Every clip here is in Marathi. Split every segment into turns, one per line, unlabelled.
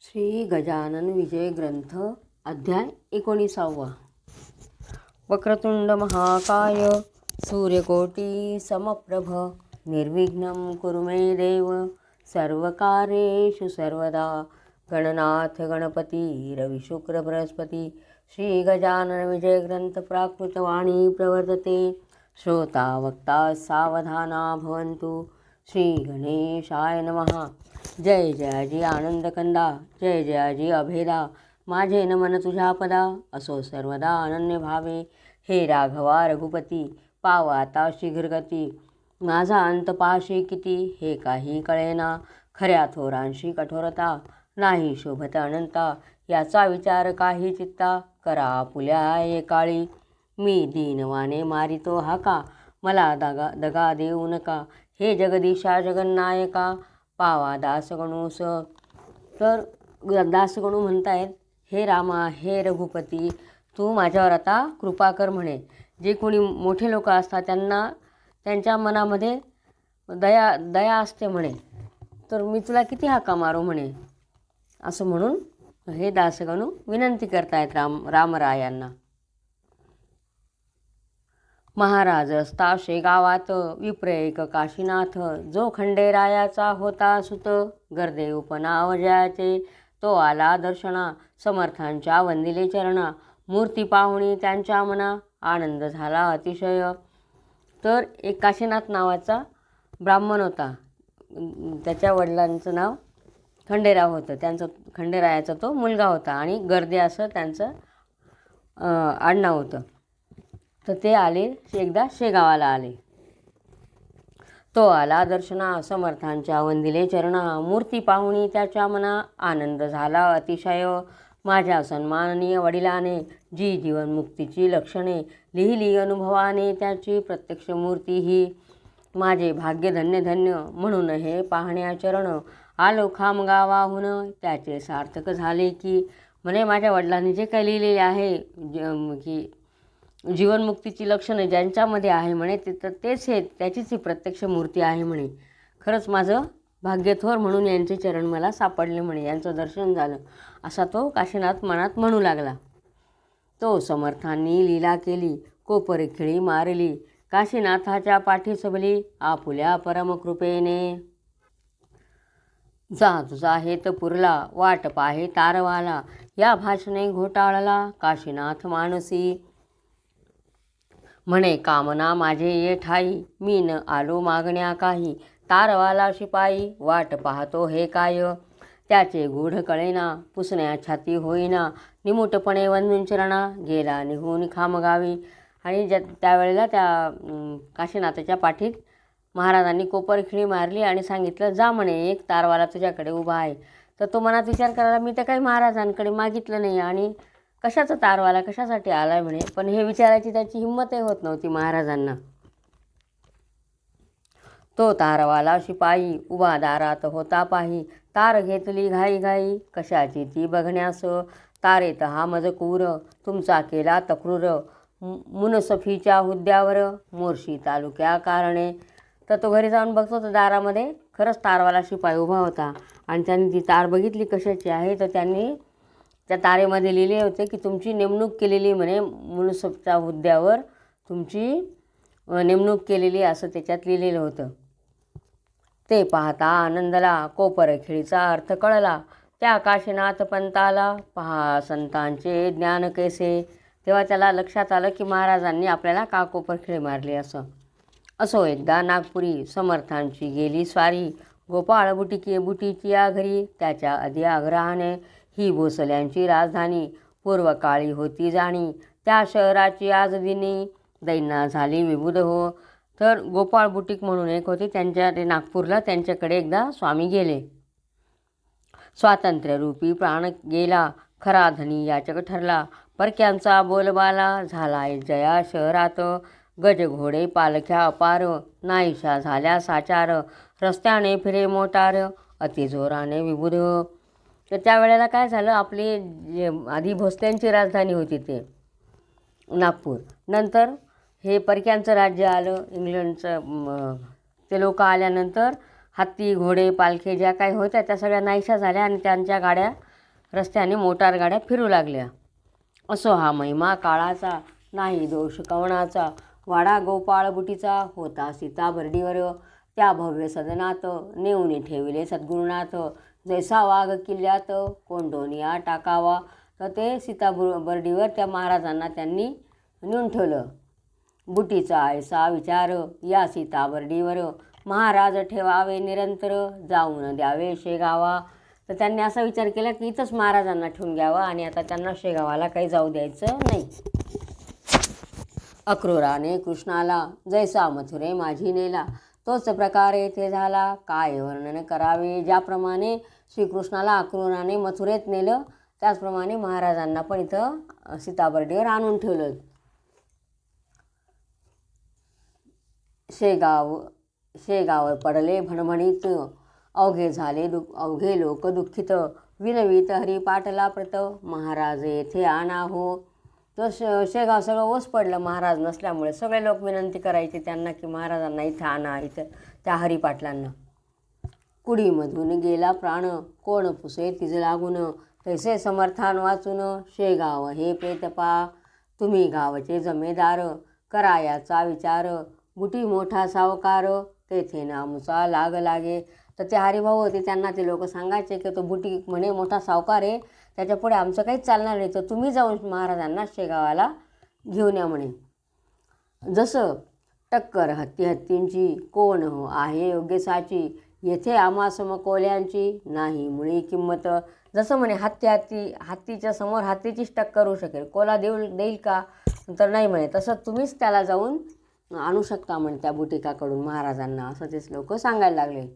श्री गजानन विजय ग्रंथ अध्याय 19. वक्रतुंड महाकाय सूर्यकोटी समप्रभ निर्विघ्नं कुरु मे देव सर्वकार्येषु सर्वदा. गणनाथ गणपती रवि शुक्र बृहस्पती. श्री गजानन विजय ग्रंथ प्राकृतवाणी प्रवर्तते. श्रोता वक्ता सावधाना भवन्तु. श्री गणेशाय नमः. जय जयाजी आनंद कंदा, जय जयाजी अभेदा. माझे नमन तुझ्या पदा, असो सर्वदा अनन्य भावे. हे राघवा रघुपती, पाव आता शीघ्रगती. माझा अंत पाशी किती, हे काही कळेना. खऱ्या थोरांशी कठोरता, नाही शोभत अनंता. याचा विचार काही चित्ता, करा आपुल्या एकाळी. मी दीनवाने मारितो हाका, मला दगा देऊ नका. हे जगदीशा जगन्नायका, पावा दासगणूस. तर दासगणू म्हणतायत, हे रामा हे रघुपती, तू माझ्यावर आता कृपा कर म्हणे. जे कोणी मोठे लोक असतात त्यांना त्यांच्या मनामध्ये दया असते म्हणे. तर मी तुला किती हाका मारू म्हणे, असं म्हणून हे दासगणू विनंती करतायत रामरायांना. महाराज असता शेगावात, विप्र एक काशीनाथ. जो खंडेरायाचा होता सुत, गर्दे उपनाव जयाचे. तो आला दर्शना, समर्थांच्या वंदिले चरणा. मूर्ती पाहुणी त्यांच्या मना, आनंद झाला अतिशय. तर एक काशीनाथ नावाचा ब्राह्मण होता. त्याच्या वडिलांचं नाव खंडेराव होतं. त्यांचं खंडेरायाचा तो मुलगा होता आणि गर्दे असं त्यांचं आडनाव होतं. तर ते आले एकदा शेगावाला आले. तो आला दर्शना, समर्थांच्या वंदिले चरणा. मूर्ती पाहुणी त्याच्या मना, आनंद झाला अतिशय. माझ्या सन्माननीय वडिलाने जी जीवनमुक्तीची लक्षणे लिहिली अनुभवाने, त्याची प्रत्यक्ष मूर्ती ही. माझे भाग्य धन्य धन्य म्हणून हे पाहण्या चरण. आलो खामगावाहून, त्याचे सार्थक झाले की. म्हणे माझ्या वडिलांनी जे काही लिहिलेले आहे की जीवनमुक्तीची लक्षणं ज्यांच्यामध्ये आहे म्हणे, तेच हे त्याचीच ही प्रत्यक्ष मूर्ती आहे म्हणे. खरंच माझं भाग्यथोर म्हणून यांचे चरण मला सापडले म्हणे, यांचं दर्शन झालं, असा तो काशीनाथ मनात म्हणू लागला. तो समर्थांनी लीला केली, कोपरी खिळी मारली. काशीनाथाच्या पाठी सबली, आपुल्या परमकृपेने. जा तुझा हेत पुरला, वाट पाहे तारवाला. या भाषणे घोटाळला काशीनाथ मानसी. म्हणे कामना माझे ये ठाई, मी न आलो मागण्या काही. तारवाला शिपाई वाट पाहतो हे काय. त्याचे गूढ कळेना, पुसण्या छाती होईना. निमुटपणे वंदून चरणा, गेला निघून खामगावी. आणि त्यावेळेला त्या काशीनाथाच्या पाठीत महाराजांनी कोपरखिळी मारली आणि सांगितलं, जा म्हणे, एक तारवाला तुझ्याकडे उभा आहे. तर तो मनात विचार करायला, मी तर काही महाराजांकडे मागितलं नाही आणि कशाचा तारवाला कशासाठी आलाय म्हणे. पण हे विचारायची त्याची हिंमतही होत नव्हती महाराजांना. तो तारवाला शिपाई उभा दारात होता पाही. तार घेतली घाई घाई, कशाची ती बघण्यास. तारेत हा मजकूर, तुमचा केला तक्रूर. मुनसफीच्या हुद्द्यावर, मोर्शी तालुक्या कारणे. तर तो घरी जाऊन बघतो तर दारामध्ये खरंच तारवाला शिपाई उभा होता. आणि त्यांनी ती तार बघितली कशाची आहे. तर त्यांनी त्या तारेमध्ये लिहिले होते की तुमची नेमणूक केलेली म्हणे, मुनसफच्या हुद्द्यावर तुमची नेमणूक केलेली, असं त्याच्यात लिहिलेलं होतं. ते पाहता आनंदला, कोपरखिळीचा अर्थ कळला. त्या काशीनाथ पंताला, पहा संतांचे ज्ञान कैसे. तेव्हा त्याला लक्षात आलं की महाराजांनी आपल्याला का कोपरखिळी मारली असं. असो एकदा नागपुरी, समर्थांची गेली स्वारी. गोपाळ बुटीची या घरी, त्याच्या आधी आग्रहाने. ही भोसल्यांची राजधानी, पूर्वकाळी होती जाणी. त्या शहराची आज दिनी, दैना झाली विबुध हो. तर गोपाळ बुटीक म्हणून एक होती, ते नागपूरला त्यांच्याकडे एकदा स्वामी गेले. स्वातंत्र्यरूपी प्राण गेला, खरा धनी याचक ठरला. परक्यांचा बोलबाला झाला जया शहरात. गज घोडे पालख्या अपार, नाहीशा झाल्या साचार. रस्त्याने फिरे मोटार, अतिजोराने विबुध. तर त्यावेळेला काय झालं, आपली आधी भोसल्यांची राजधानी होती ते नागपूर. नंतर हे परक्यांचं राज्य आलं, इंग्लंडचं. ते लोक आल्यानंतर हत्ती घोडे पालखे ज्या काही होत्या त्या सगळ्या नाहीशा झाल्या आणि त्यांच्या गाड्या रस्त्याने मोटार गाड्या फिरू लागल्या. असो हा महिमा काळाचा, नाही दोष कवणाचा. वाडा गोपाळ बुटीचा होता सीता बर्डीवर. त्या भव्य सदनात नेऊन ठेविले सद्गुरुनाथ. जैसा वाघ किल्ल्यात कोंडोनिया टाकावा, तर ते सीता बर्डीवर त्या महाराजांना त्यांनी नेऊन ठेवलं. बुटीचा ऐसा विचार या सीता बर्डीवर. महाराज ठेवावे निरंतर, जाऊन द्यावे शेगावा. तर त्यांनी असा विचार केला की इथंच महाराजांना ठेवून घ्यावं आणि आता त्यांना शेगावाला काही जाऊ द्यायचं नाही. अक्रूराने कृष्णाला जैसा मथुरे माझी नेला, तोच प्रकार येथे झाला. काय वर्णन करावे. ज्याप्रमाणे श्रीकृष्णाला अक्रूराने मथुरेत नेलं, त्याचप्रमाणे महाराजांना पण इथं सीताबर्डीवर आणून ठेवलं. शेगाव पडले भणभणीत, अवघे लोक दुःखित. विनवीत हरिपाटला प्रत, महाराज येथे आणा हो. तर शेगाव सगळं ओस पडलं महाराज नसल्यामुळे. सगळे लोक विनंती करायचे त्यांना की महाराजांना इथं आणा, इथं त्या हरिपाटलांना. कुडीमधून गेला प्राण, कोण पुसे तिज लागून. तैसे समर्थान वाचून, शेगाव हे प्रेतपा. तुम्ही गावचे जमेदार, करा याचा विचार. बुटी मोठा सावकार, तेथे नामुचा लाग लागे. तर ते हरिभाऊ होते, त्यांना ते लोक सांगायचे की तो बुटी म्हणे मोठा सावकार आहे, त्याच्यापुढे आमचं काहीच चालणार नाही, तर तुम्ही जाऊन महाराजांना शेगावाला घेऊन या म्हणे. जसं टक्कर हत्तींची, कोण हो आहे योग्य साची. येथे आम्हा समकोल्यांची, नाही मुळी किंमत. जसं म्हणे हत्तीच्या समोर हत्तीचीच टक्कर होऊ शकेल, कोला देईल का, तर नाही म्हणे. तसं तुम्हीच त्याला जाऊन आणू शकता म्हणे त्या बुटिकाकडून महाराजांना, असं तेच लोक सांगायला लागले.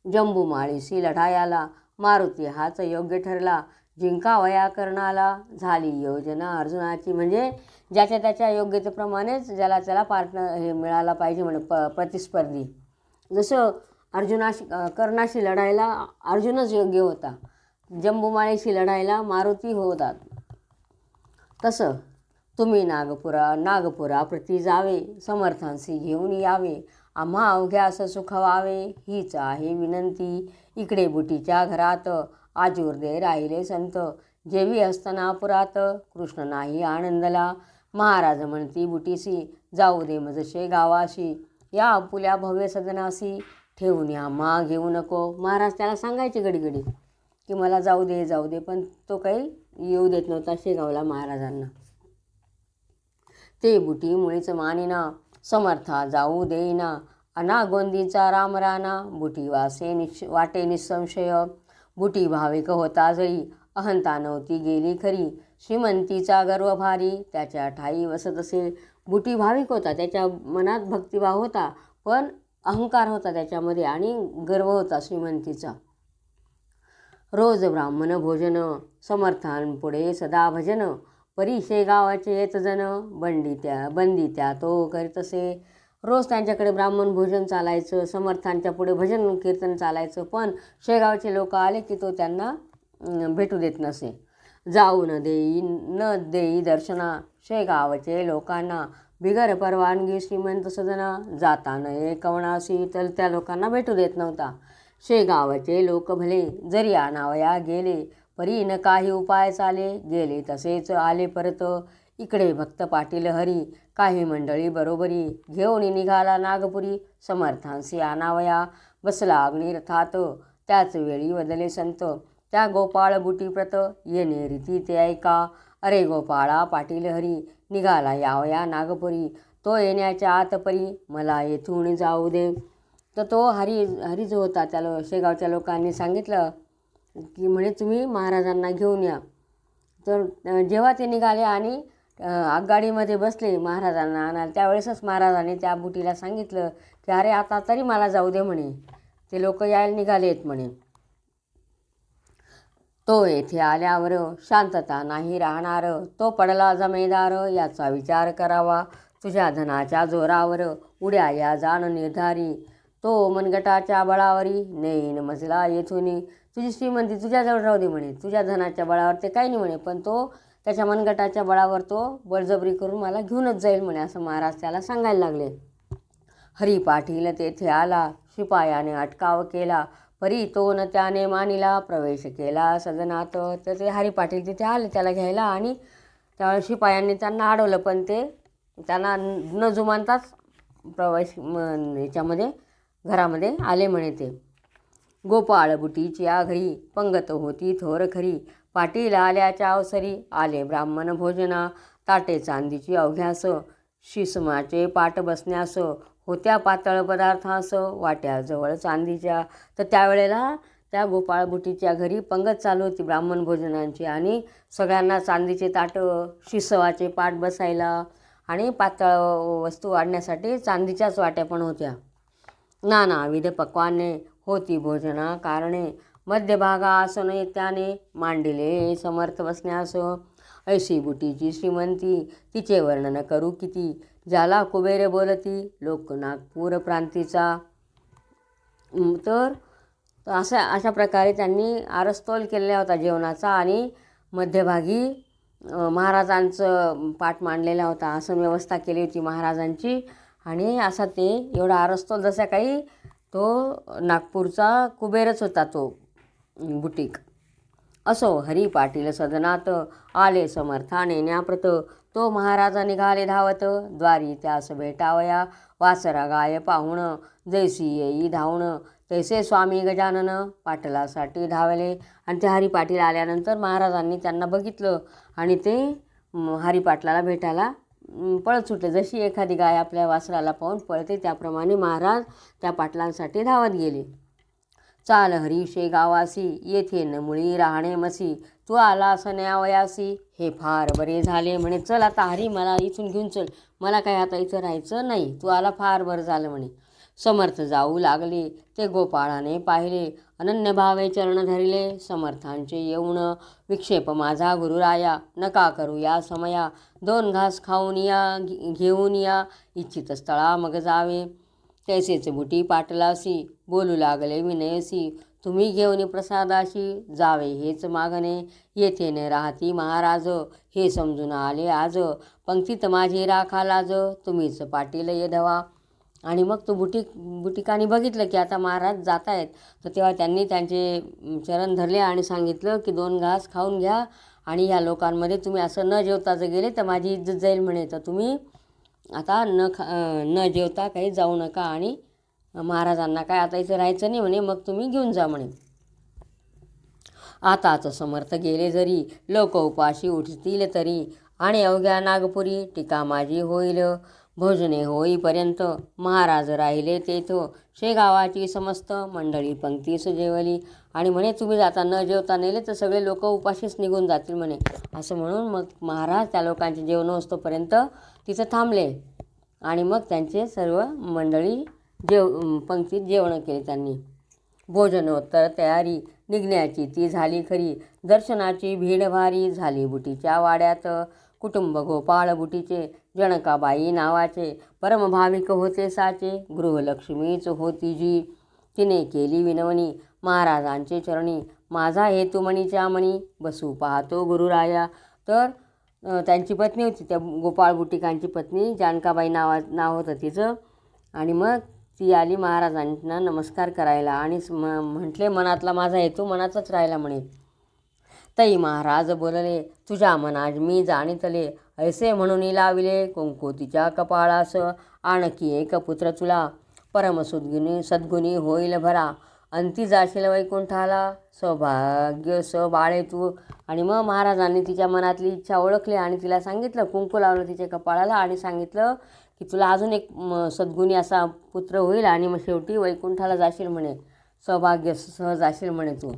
जंबूमाळीशी लढायाला, मारुती हाच योग्य ठरला. जिंकावया कर्णाला, झाली योजना अर्जुनाची. म्हणजे ज्याच्या त्याच्या योग्यतेप्रमाणेच ज्याला त्याला पार्टनर हे मिळाला पाहिजे म्हणे, प्रतिस्पर्धी. जसं कर्णाशी लढायला अर्जुनच योग्य होता, जंबूमाळीशी लढायला मारुती होतात. तसं तुम्ही नागपुरा प्रति जावे, समर्थांशी घेऊन यावे. आम्हा अवघ्यास सुख व्हावे, हीच आहे विनंती. इकडे बुटीच्या घरात, आजूर्दे राहिले संत. जेवी असताना पुरात, कृष्ण नाही आनंदला. महाराज म्हणती बुटीसी, जाऊ दे मजशे गावाशी. या आपुल्या भव्य सदनासी, ठेवून आम्हा घेऊ नको. महाराज त्याला सांगायचे घडी की मला जाऊ दे, पण तो काही येऊ देत नव्हता शेगावला महाराजांना. ते बुटी मुळीच मानिना, समर्था जाऊ देईना. अनागोंदीचा रामराना, बुटी वाटे निसंशय. बुटी भाविक होता जरी, अहंता नव्हती गेली खरी. श्रीमंतीचा गर्व भारी, त्याच्या ठाई वसत असे. बुटी भाविक होता, त्याच्या मनात भक्तिभाव होता, पण अहंकार होता त्याच्यामध्ये आणि गर्व होता श्रीमंतीचा. रोज ब्राह्मण भोजन, समर्थांपुढे सदा भजन. परी शेगावाचे येत जन, बंदी त्या तो करीत असे. रोज त्यांच्याकडे ब्राह्मण भोजन चालायचं, समर्थांच्या पुढे भजन कीर्तन चालायचं, पण शेगावचे लोक आले की तो त्यांना भेटू देत नसे. जाऊ न देई दर्शना, शेगावचे लोकांना. बिगर परवानगी श्रीमंत सदना, जाता नये कवणासी. तर त्या लोकांना भेटू देत नव्हता. शेगावचे लोक भले, जरी आणावया गेले, परी न काही उपाय चाले. गेले तसेच आले परत. इकडे भक्त पाटील हरी, काही मंडळी बरोबरी. घेऊन निघाला नागपुरी, समर्थांशी आणावया. बसला अग्निरथात, त्याच वेळी वदले संत. त्या गोपाळ बुटी प्रत, येणे रीती ते ऐका. अरे गोपाळा पाटील हरी, निघाला यावया नागपुरी. तो येण्याच्या आत परी, मला येथून जाऊ दे. तर तो हरी जो होता, त्याला शेगावच्या लोकांनी सांगितलं की म्हणे तुम्ही महाराजांना घेऊन या. तर जेव्हा ते निघाले आणि आगगाडीमध्ये बसले महाराजांना आणायला, त्यावेळेसच महाराजांनी त्या बुटीला सांगितलं की अरे आता तरी मला जाऊ दे म्हणे, ते लोक यायला निघालेत म्हणे. तो येथे आल्यावर शांतता नाही राहणार. तो पडला जमेदार, याचा विचार करावा. तुझ्या धनाच्या जोरावर उड्या या जाण निर्धारी. तो मनगटाच्या बळावरी, नेईन मजला येथून. तुझी श्रीमंती तुझ्याजवळ राहू दे म्हणे, तुझ्या धनाच्या बळावर ते काही नाही म्हणे, पण तो त्याच्या मनगटाच्या बळावर तो बळजबरी करून मला घेऊनच जाईल म्हणे, असं महाराज त्याला सांगायला लागले. हरी पाटील तेथे आला, शिपायाने अटकाव केला. परी तो न त्याने मानिला प्रवेश केला सदनात. तर ते हरी पाटील तिथे आले त्याला घ्यायला आणि त्यावेळेस शिपायांनी त्यांना अडवलं, पण ते त्यांना न जुमानताच प्रवेश याच्यामध्ये घरामध्ये आले म्हणे. ते गोपाळ बुटीच्या घरी पंगत होती थोर खरी. पाटील आल्याच्या अवसरी आले ब्राह्मण भोजना. ताटे चांदीची अवघ्यास शिसमाचे पाट बसण्यास. होत्या पातळ पदार्थास वाट्याजवळ चांदीच्या. तर त्यावेळेला त्या गोपाळ बुटीच्या घरी पंगत चालू होती ब्राह्मण भोजनांची आणि सगळ्यांना चांदीचे ताटं, शिसवाचे पाट बसायला आणि पातळ वस्तू वाढण्यासाठी चांदीच्याच वाट्या पण होत्या. नानाविध पक्वाने होती भोजना कारणे. मध्यभागा आसन त्याने मांडिले समर्थ बसण्यास. ऐशी बुटीची श्रीमंती तिचे वर्णन करू किती. ज्याला कुबेर बोलती लोक नागपूर प्रांतीचा. तर अशा प्रकारे त्यांनी आरस्तोल केलेला होता जेवणाचा आणि मध्यभागी महाराजांचं पाठ मांडलेला होता. आसन व्यवस्था केली होती महाराजांची आणि असा ते एवढा आरस्तोल जसा काही तो नागपूरचा कुबेरच होता तो बुटीक. असो हरी पाटील सदनात आले समर्था नेण्याप्रत. तो महाराजा निघाले धावत द्वारी त्यास भेटावया. वासरा गाय पाहुण जैसी येई धावण. तैसे स्वामी गजानन पाटलासाठी धावले. आणि ते हरी पाटील आल्यानंतर महाराजांनी त्यांना बघितलं आणि ते हरी पाटलाला भेटायला पळत सुटले. जशी एखादी गाय आपल्या वासराला पाहून पळते त्याप्रमाणे महाराज त्या पाटलांसाठी धावत गेले. चाल हरीशे गावासी येथे न मुळी राहणे मसी. तू आला न्यावयासी हे फार बरे झाले म्हणे. चल आता हरी मला इथून घेऊन चल, मला काही आता इथं राहायचं नाही, तू आला फार बरं झालं म्हणे. समर्थ जाऊ लागले ते गोपाळाने पाहिले. अनन्य भावे चरण धरिले समर्थांचे येऊन. विक्षेप माझा गुरुराया नका करू या समया. 2 घास खाऊन या घेऊन या इच्छित स्थळा मग जावे. तैसेच बुटी पाटलासी बोलू लागले विनयसी. तुम्ही घेऊन प्रसादाशी जावे हेच मागणे. येथे न राहती महाराज हे समजून आले आज. पंक्तीत माझी राखा लाज तुम्हीच पाटील येधवा. आणि मग तो बुटिकाने बघितलं की आता महाराज जात आहेत. तर तेव्हा त्यांनी त्यांचे चरण धरले आणि सांगितलं की 2 घास खाऊन घ्या आणि ह्या लोकांमध्ये तुम्ही असं न जेवता जर गेले तर माझी इज्जत जाईल म्हणे. तर तुम्ही आता न जेवता काही जाऊ नका आणि महाराजांना काय आता इथं राहायचं नाही म्हणे, मग तुम्ही घेऊन जा म्हणे. आताच समर्थ गेले जरी लोक उपाशी उठतील तरी. आणि अवघ्या नागपुरी टीका माझी होईल. भोजने होईपर्यंत महाराज राहिले तेथ. शेगावाची समस्त मंडळी पंक्तीस जेवली. आणि म्हणे तुम्ही जाता न जेवता नेले तर सगळे लोक उपाशीच निघून जातील म्हणे. असं म्हणून मग महाराज त्या लोकांचे जेवण असतोपर्यंत तिथं थांबले आणि मग त्यांचे सर्व मंडळी पंक्तीत जेवण केले त्यांनी. भोजनोत्तर तयारी निघण्याची ती झाली खरी. दर्शनाची भीड भारी झाली बुटीच्या वाड्यात. कुटुंब गोपाळ बुटीचे जनकाबाई नावाचे. परमभाविक होते साचे गृहलक्ष्मीच होती जी. तिने केली विनवणी महाराजांचे चरणी. माझा हेतू मणीच्या मणी बसू पाहतो गुरुराया. तर त्यांची पत्नी होती त्या गोपाळ बुटिकांची पत्नी जानकाबाई नाव होतं तिचं. आणि मग ती आली महाराजांना नमस्कार करायला आणि म्हटले मनातला माझा हेतू मनातच राहिला म्हणे. तई महाराज बोलले तुझ्या मनाज मी जाणितले. ऐसे म्हणून लाविले कुंकू तिच्या कपाळास. आणखी एक पुत्र तुला सद्गुणी होईल भरा. अंती जाशील वैकुंठाला सौभाग्य बाळे तू. आणि मग महाराजांनी तिच्या मनातली इच्छा ओळखली आणि तिला सांगितलं, कुंकू लावलं तिच्या कपाळाला आणि सांगितलं की तुला अजून एक सद्गुणी असा पुत्र होईल आणि मग शेवटी वैकुंठाला जाशील म्हणे, सौभाग्य सह जाशील म्हणे तू.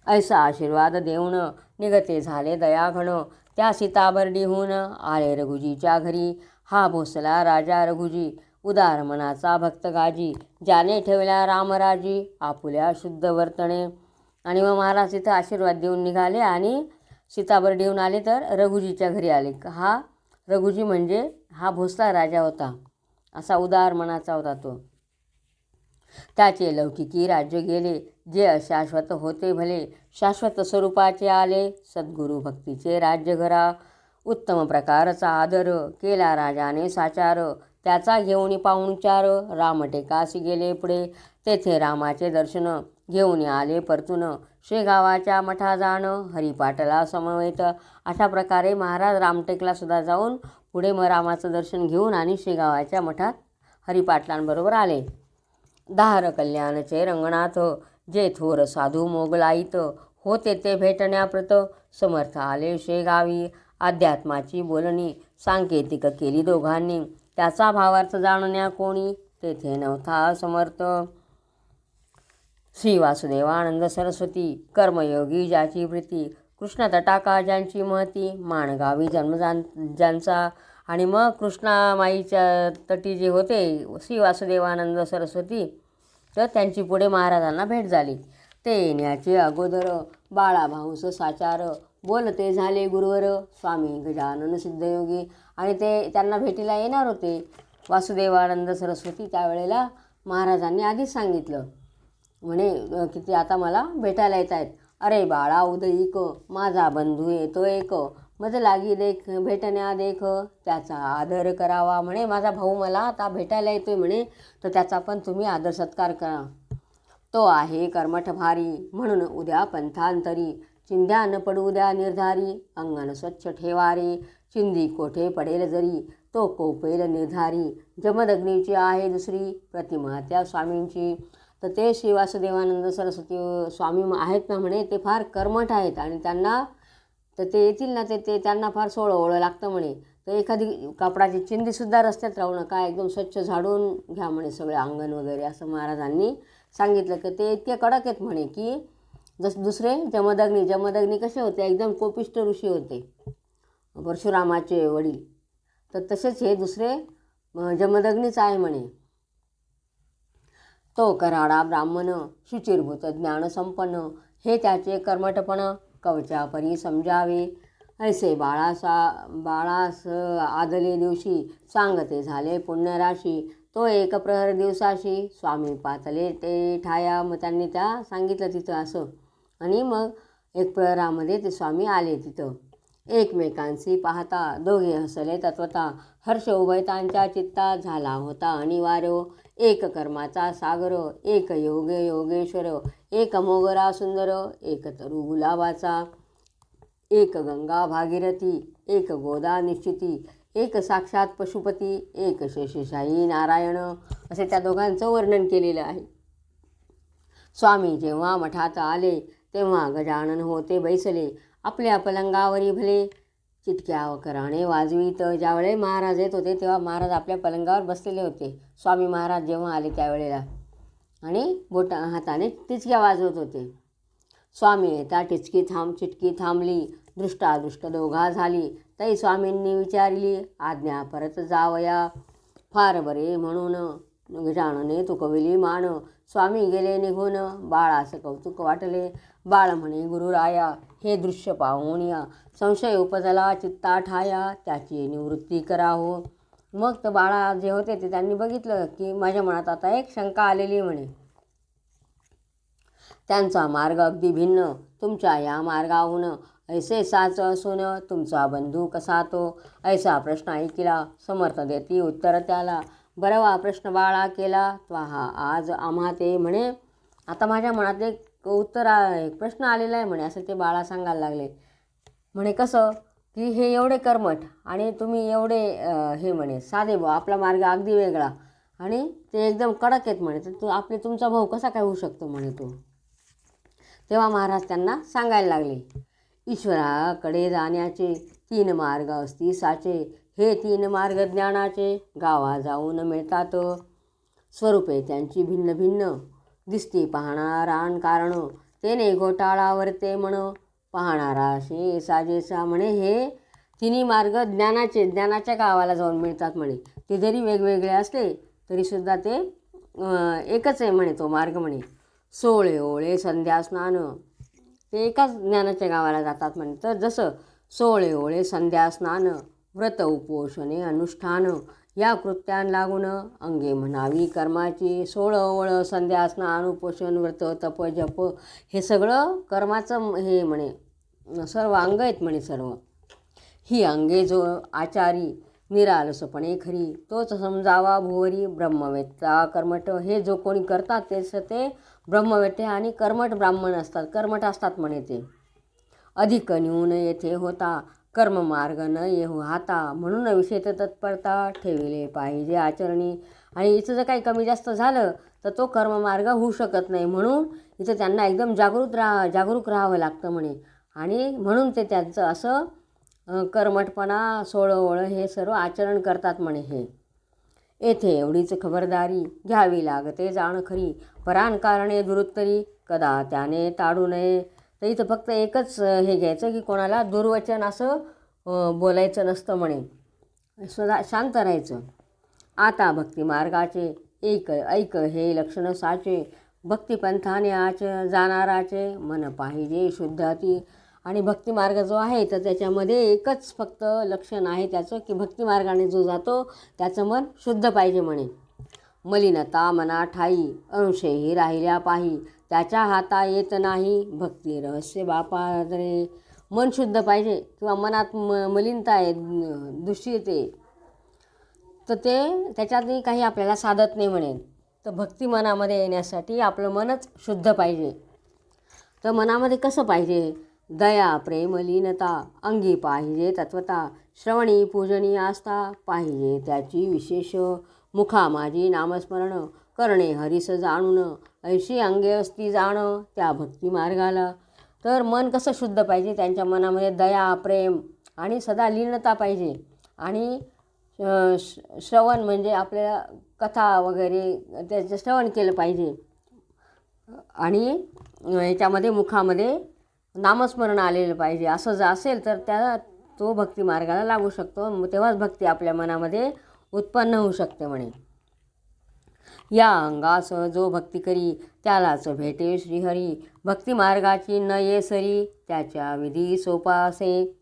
ऐसा आशीर्वाद देऊन निगते झाले दयाघन. त्या सीताबर्डीहून आले रघुजीच्या घरी. हा भोसला राजा रघुजी उदार मनाचा भक्त गाजी. ज्याने ठेवल्या रामराजी आपुल्या शुद्ध वर्तणे. आणि मग महाराज तिथं आशीर्वाद देऊन निघाले आणि सीताबर्डीहून आले तर रघुजीच्या घरी आले. हा रघुजी म्हणजे हा भोसला राजा होता, असा उदार मनाचा होता तो. त्याचे लौकिकी राज्य गेले जे अशाश्वत होते भले. शाश्वत स्वरूपाचे आले सद्गुरू भक्तीचे राज्य घरा. उत्तम प्रकारचा आदर केला राजाने साचार. त्याचा घेऊन पाहुणचार राम टेकासी गेले पुढे. तेथे रामाचे दर्शन घेऊन आले परतून शेगावाच्या मठा जाण हरिपाटला समवेत. अशा प्रकारे महाराज रामटेकला सुद्धा जाऊन पुढे मग रामाचं दर्शन घेऊन आणि शेगावाच्या मठात हरिपाटलांबरोबर आले. दाहर कल्याणचे रंगनाथ जे थोर साधू मोगलाईत होते ते भेटण्याप्रत समर्थ आले शेगावी. अध्यात्माची बोलणी सांकेतिक केली दोघांनी त्याचा भावार्थ जाणण्या कोणी तेथे नव्हता समर्थ. श्री वासुदेवानंद सरस्वती कर्मयोगी ज्याची प्रीती कृष्ण तटाका ज्यांची महती माणगावी जन्म ज्यांचा. आणि मग कृष्णामाईच्या तटी जे होते श्री वासुदेवानंद सरस्वती तर त्यांची पुढे महाराजांना भेट झाली. ते येण्याचे अगोदर बाळाभाऊस साचार बोलते झाले गुरुवर स्वामी गजानन सिद्धयोगी. आणि ते त्यांना भेटीला येणार होते वासुदेवानंद सरस्वती. त्यावेळेला महाराजांनी आधीच सांगितलं म्हणे की ते आता मला भेटायला येत आहेत. अरे बाळा उदयिक माझा बंधू येतो एक मज लागी देख भेटण्या देख त्याचा आदर करावा. म्हणे माझा भाऊ मला आता भेटायला येतोय म्हणे तर त्याचा पण तुम्ही आदर सत्कार करा. तो आहे कर्मठ भारी म्हणून उद्या पंथांतरी चिंध्या न पडू द्या निर्धारी अंगण स्वच्छ ठेवारे चिंदी कोठे पडेल जरी तो कोपेल निर्धारी. जमदग्नीची आहे दुसरी प्रतिमा त्या स्वामींची. तर ते श्री वासुदेवानंद सरस्वती स्वामी आहेत ना म्हणे ते फार कर्मठ आहेत आणि त्यांना तर ते येतील ना ते त्यांना फार सोळं लागतं म्हणे. तर एखादी कापडाची चिंधीसुद्धा रस्त्यात राहू नका एकदम स्वच्छ झाडून घ्या म्हणे सगळे अंगण वगैरे असं महाराजांनी सांगितलं. की ते इतके कडक आहेत म्हणे की दुसरे जमदग्नी कसे होते एकदम कोपिष्ट ऋषी होते परशुरामाचे वडील तर तसेच हे दुसरे जमदग्नीच आहे म्हणे. तो कराडा ब्राह्मण शुचिरभूत ज्ञान संपन्न हे त्याचे कर्मठपण कवचापरी समजावे. ऐसे बाळास आदले दिवशी सांगते झाले पुण्यराशी तो एक प्रहर दिवसाशी स्वामी पातले ते ठाया. मग त्यांनी त्या सांगितलं तिथं असं आणि मग एक प्रहरामध्ये ते स्वामी आले तिथं. एकमेकांशी पाहता दोघे हसले तत्वता हर्ष उभयतांच्या चित्ता झाला होता अनिवार्य. एक कर्माचा सागर एक योगेश्वर एक मोगरा सुंदर एक तरु गुलाबाचा एक गंगा भागीरथी एक गोदा निश्चिती एक साक्षात पशुपती एक शेषशाही नारायण असे त्या दोघांचं वर्णन केलेलं आहे. स्वामी जेव्हा मठात आले तेव्हा गजानन होते बैसले आपल्या पलंगावरी भले चिटक्या व कराणे वाजवीत. ज्यावेळे महाराज येत होते तेव्हा महाराज आपल्या पलंगावर बसलेले होते. स्वामी महाराज जेव्हा आले त्यावेळेला आणि हाताने टिचक्या वाजवत होते. स्वामी येता चिटकी थांबली दृष्टादृष्ट दोघा झाली. तै स्वामींनी विचारली आज्ञा परत जावया फार बरे म्हणून गजानने तुकविली मान. स्वामी गेले निघून बाळास कौतुक वाटले बाळ म्हणे गुरुराया हे दृश्य पाहून या संशय उपजला चित्ता ठाया त्याची निवृत्ती करा हो. मग तर बाळा जे होते ते त्यांनी बघितलं की माझ्या मनात आता एक शंका आलेली म्हणे. त्यांचा मार्ग अगदी भिन्न तुमच्या या मार्गाहून ऐसे साच असून तुमचा बंधू कसा तो ऐसा प्रश्न ऐकिला समर्थ देती उत्तर त्याला. बरवा प्रश्न बाळा केला त्वाहा आज आम्हा ते म्हणे आता माझ्या मनात एक उत्तर प्रश्न आलेला आहे म्हणे असं ते बाळा सांगायला लागले. म्हणे कसं की हे एवढे कर्मठ आणि तुम्ही एवढे हे म्हणे साधे भाऊ आपला मार्ग अगदी वेगळा आणि ते एकदम कडक आहेत म्हणे तर तुमचा भाऊ कसा काय होऊ शकतो म्हणे तो. तेव्हा महाराज त्यांना सांगायला लागले ईश्वराकडे जाण्याचे 3 मार्ग असती साचे हे 3 मार्ग ज्ञानाचे गावा जाऊन मिळतात. स्वरूपे त्यांची भिन्न भिन्न दिसती पाहणारान कारण तेने घोटाळावरते म्हण पाहणारा शे साजेसा. म्हणे हे 3 मार्ग ज्ञानाच्या गावाला जाऊन मिळतात म्हणे. ते जरी वेगवेगळे असले तरीसुद्धा ते एकच आहे म्हणे तो मार्ग म्हणे. 16 ओळे संध्या स्नान ते एकाच ज्ञानाच्या गावाला जातात म्हणे. तर जसं 16 ओळे संध्या स्नान व्रत उपोषणे अनुष्ठान या कृत्यान लागून अंगे म्हणावी कर्माची. 16 ओळ संध्या स्नान उपोषण व्रत तप जप हे सगळं कर्माचं हे म्हणे सर्व अंग आहेत म्हणे सर्व. ही अंगे जो आचारी निरालसपणे खरी तोच समजावा भुवरी ब्रह्मवेत्ता कर्मठ. हे जो कोणी करतात तेच ते ब्रह्मवेत्ते आणि कर्मठ ब्राह्मण असतात, कर्मठ असतात म्हणे ते. अधिक न्यून येथे होता कर्ममार्ग न येहू हाता, म्हणून विषेत तत्परता ठेविले पाहिजे आचरणी. आणि इथं जर काही कमी जास्त झालं तर तो कर्ममार्ग होऊ शकत नाही, म्हणून इथं त्यांना एकदम जागरूक राहावं लागतं म्हणे. आणि म्हणून ते त्यांचं असं कर्मठपणा सोळवळ हे सर्व आचरण करतात म्हणे. हे येथे एवढीच खबरदारी घ्यावी लागते जाण खरी, परान कारणे दुरुत्तरी कदा त्याने ताडू नये. तर इथं फक्त एकच हे घ्यायचं की कोणाला दुर्वचन असं बोलायचं नसतं म्हणे, सदा शांत राहायचं. आता भक्तिमार्गाचे ऐक हे लक्षण साचे, भक्तिपंथाने जाणाराचे मन पाहिजे शुद्धाती. आणि भक्तिमार्ग जो आहे तर त्याच्यामध्ये एकच फक्त लक्षण आहे त्याचं की भक्तिमार्गाने जो जातो त्याचं मन शुद्ध पाहिजे म्हणे. मलिनता मना ठाई अंशही राहिल्या पाही, त्याच्या हाता येत नाही भक्ती रहस्य बापा रे. मन शुद्ध पाहिजे किंवा मनात मलिनता आहे, दूषित आहे, तर ते त्याच्यातही काही आपल्याला साधत नाही म्हणे. तर भक्ती मनामध्ये येण्यासाठी आपलं मनच शुद्ध पाहिजे. तर मनामध्ये कसं पाहिजे? दया प्रेम लीनता अंगी पाहिजे तत्वता, श्रवणी पूजनी आस्था पाहिजे त्याची विशेष, मुखा माझी नामस्मरण करणे हरिस जाणून, ऐशी अंगे असती जाण त्या भक्ती मार्गाला. तर मन कसं शुद्ध पाहिजे? त्यांच्या मनामध्ये दया प्रेम आणि सदा लीनता पाहिजे. आणि श्रवण म्हणजे आपल्याला कथा वगैरे त्याचं श्रवण केलं पाहिजे. आणि याच्यामध्ये मुखामध्ये नामस्मरण आलेलं पाहिजे. असं जर असेल तर तो भक्तिमार्गाला लागू शकतो, तेव्हाच भक्ती आपल्या मनामध्ये उत्पन्न होऊ शकते म्हणे. या अंगास जो भक्ती करी त्यालाच भेटे श्रीहरी, भक्तिमार्गाची न ये सरी त्याच्या विधी सोपा असे.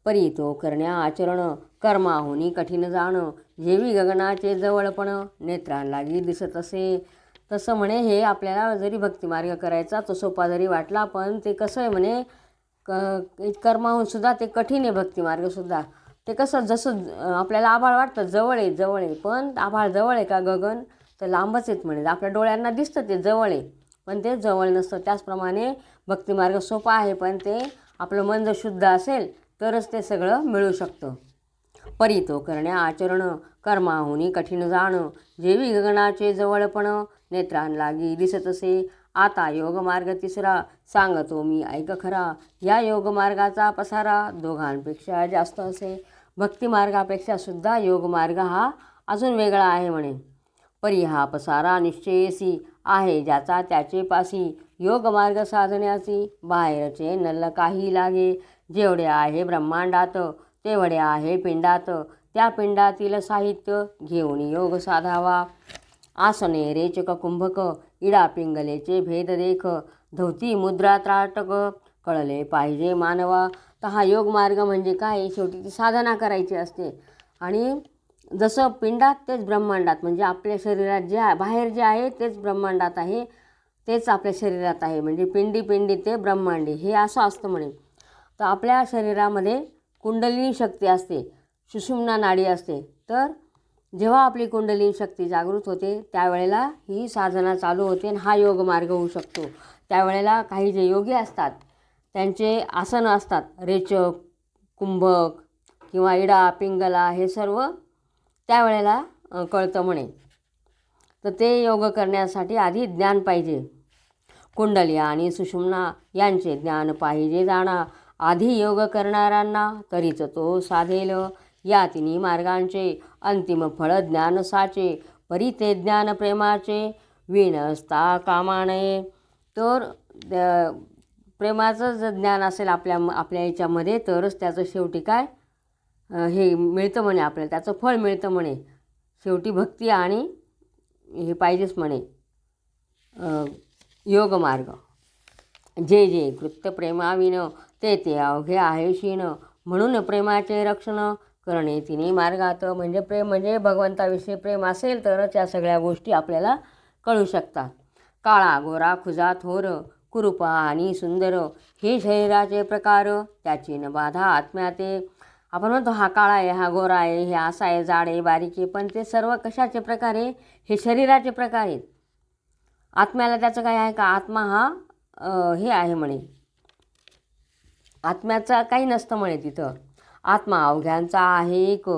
परी तो करण्या आचरण कर्माहुनी कठीण जाण, जेवी गगनाचे जवळपण नेत्रां लागी दिसत असे. तसं म्हणे हे आपल्याला जरी भक्तिमार्ग करायचा तो सोपा जरी वाटला पण ते कसं आहे म्हणे कर्माहून सुद्धा ते कठीण आहे भक्तिमार्गसुद्धा. ते कसं जसं आपल्याला आभाळ वाटतं जवळ आहे, पण आभाळ जवळ आहे का गगन तर लांबच आहेत म्हणे. आपल्या डोळ्यांना दिसतं ते जवळ आहे पण ते जवळ नसतं. त्याचप्रमाणे भक्तिमार्ग सोपा आहे पण ते आपलं मन जर शुद्ध असेल तरच ते सगळं मिळू शकतं. परी तो करण्या आचरण कर्माहुनी कठीण जाण, जेवी गगनाचे जवळपण नेत्रां लागी दिसत असे. आता योगमार्ग तिसरा सांगतो मी ऐक खरा, या योगमार्गाचा पसारा दोघांपेक्षा जास्त असे. भक्तिमार्गापेक्षा सुद्धा योगमार्ग हा अजून वेगळा आहे म्हणे. परी हा पसारा निश्चयसी आहे ज्याचा त्याचे पासी, योगमार्ग साधण्याची बाहेरचे नल्ल काही लागे. जेवढे आहे ब्रह्मांडात तेवढे आहे पिंडात, त्या पिंडातील साहित्य घेऊन योग साधावा. आसने रेचक कुंभक इडा पिंगलेचे भेद देख, धवती मुद्रा त्राटक कळले पाहिजे मानवा. तर हा योगमार्ग म्हणजे काय? शेवटी ती साधना करायची असते. आणि जसं पिंडात तेच ब्रह्मांडात, म्हणजे आपल्या शरीरात जे बाहेर जे आहे तेच ब्रह्मांडात आहे, तेच आपल्या शरीरात आहे. म्हणजे पिंडी ते ब्रह्मांडी हे असं असतं म्हणे. तर आपल्या शरीरामध्ये कुंडलिनी शक्ती असते, सुषुम्ना नाडी असते. तर जेव्हा आपली कुंडलिनी शक्ती जागृत होते त्यावेळेला ही साधना चालू होते आणि हा योगमार्ग होऊ शकतो. त्यावेळेला काही जे योगी असतात त्यांचे आसनं असतात, रेचक कुंभक किंवा इडा पिंगला हे सर्व त्यावेळेला कळतं म्हणे. तर ते योग करण्यासाठी आधी ज्ञान पाहिजे. कुंडली आणि सुषुम्ना यांचे ज्ञान पाहिजे जाणा, आधी योग करणाऱ्यांना तरीच तो साधेल. या तिन्ही मार्गांचे अंतिम फळ ज्ञान साचे, परी ते ज्ञान प्रेमाचे विणसता कामा नये. तर प्रेमाचं जर ज्ञान असेल आपल्या याच्यामध्ये तरच त्याचं शेवटी काय हे मिळतं म्हणे, आपल्याला त्याचं फळ मिळतं म्हणे. शेवटी भक्ती आणि हे पाहिजेच म्हणे योगमार्ग. जे जे कृत्य प्रेमाविन ते अवघे आहे शीन, म्हणून प्रेमाचे रक्षण करणे तिन्ही मार्गात. म्हणजे प्रेम म्हणजे भगवंताविषयी प्रेम असेल तरच या सगळ्या गोष्टी आपल्याला कळू शकतात. काळा गोरा खुजा थोर कुरूपा आणि सुंदर, हे शरीराचे प्रकार त्याची न बाधा आत्म्याते. आपण म्हणतो हा काळा आहे, हा गोरा आहे, हे असा आहे, जाड आहे, बारीक आहे, पण ते सर्व कशाचे प्रकार आहे? हे शरीराचे प्रकार आहेत. आत्म्याला त्याचं काय आहे का? आत्मा हा हे आहे म्हणे, आत्म्याचा काही नसतं म्हणे तिथं. आत्मा अवघ्यांचा आहे एक,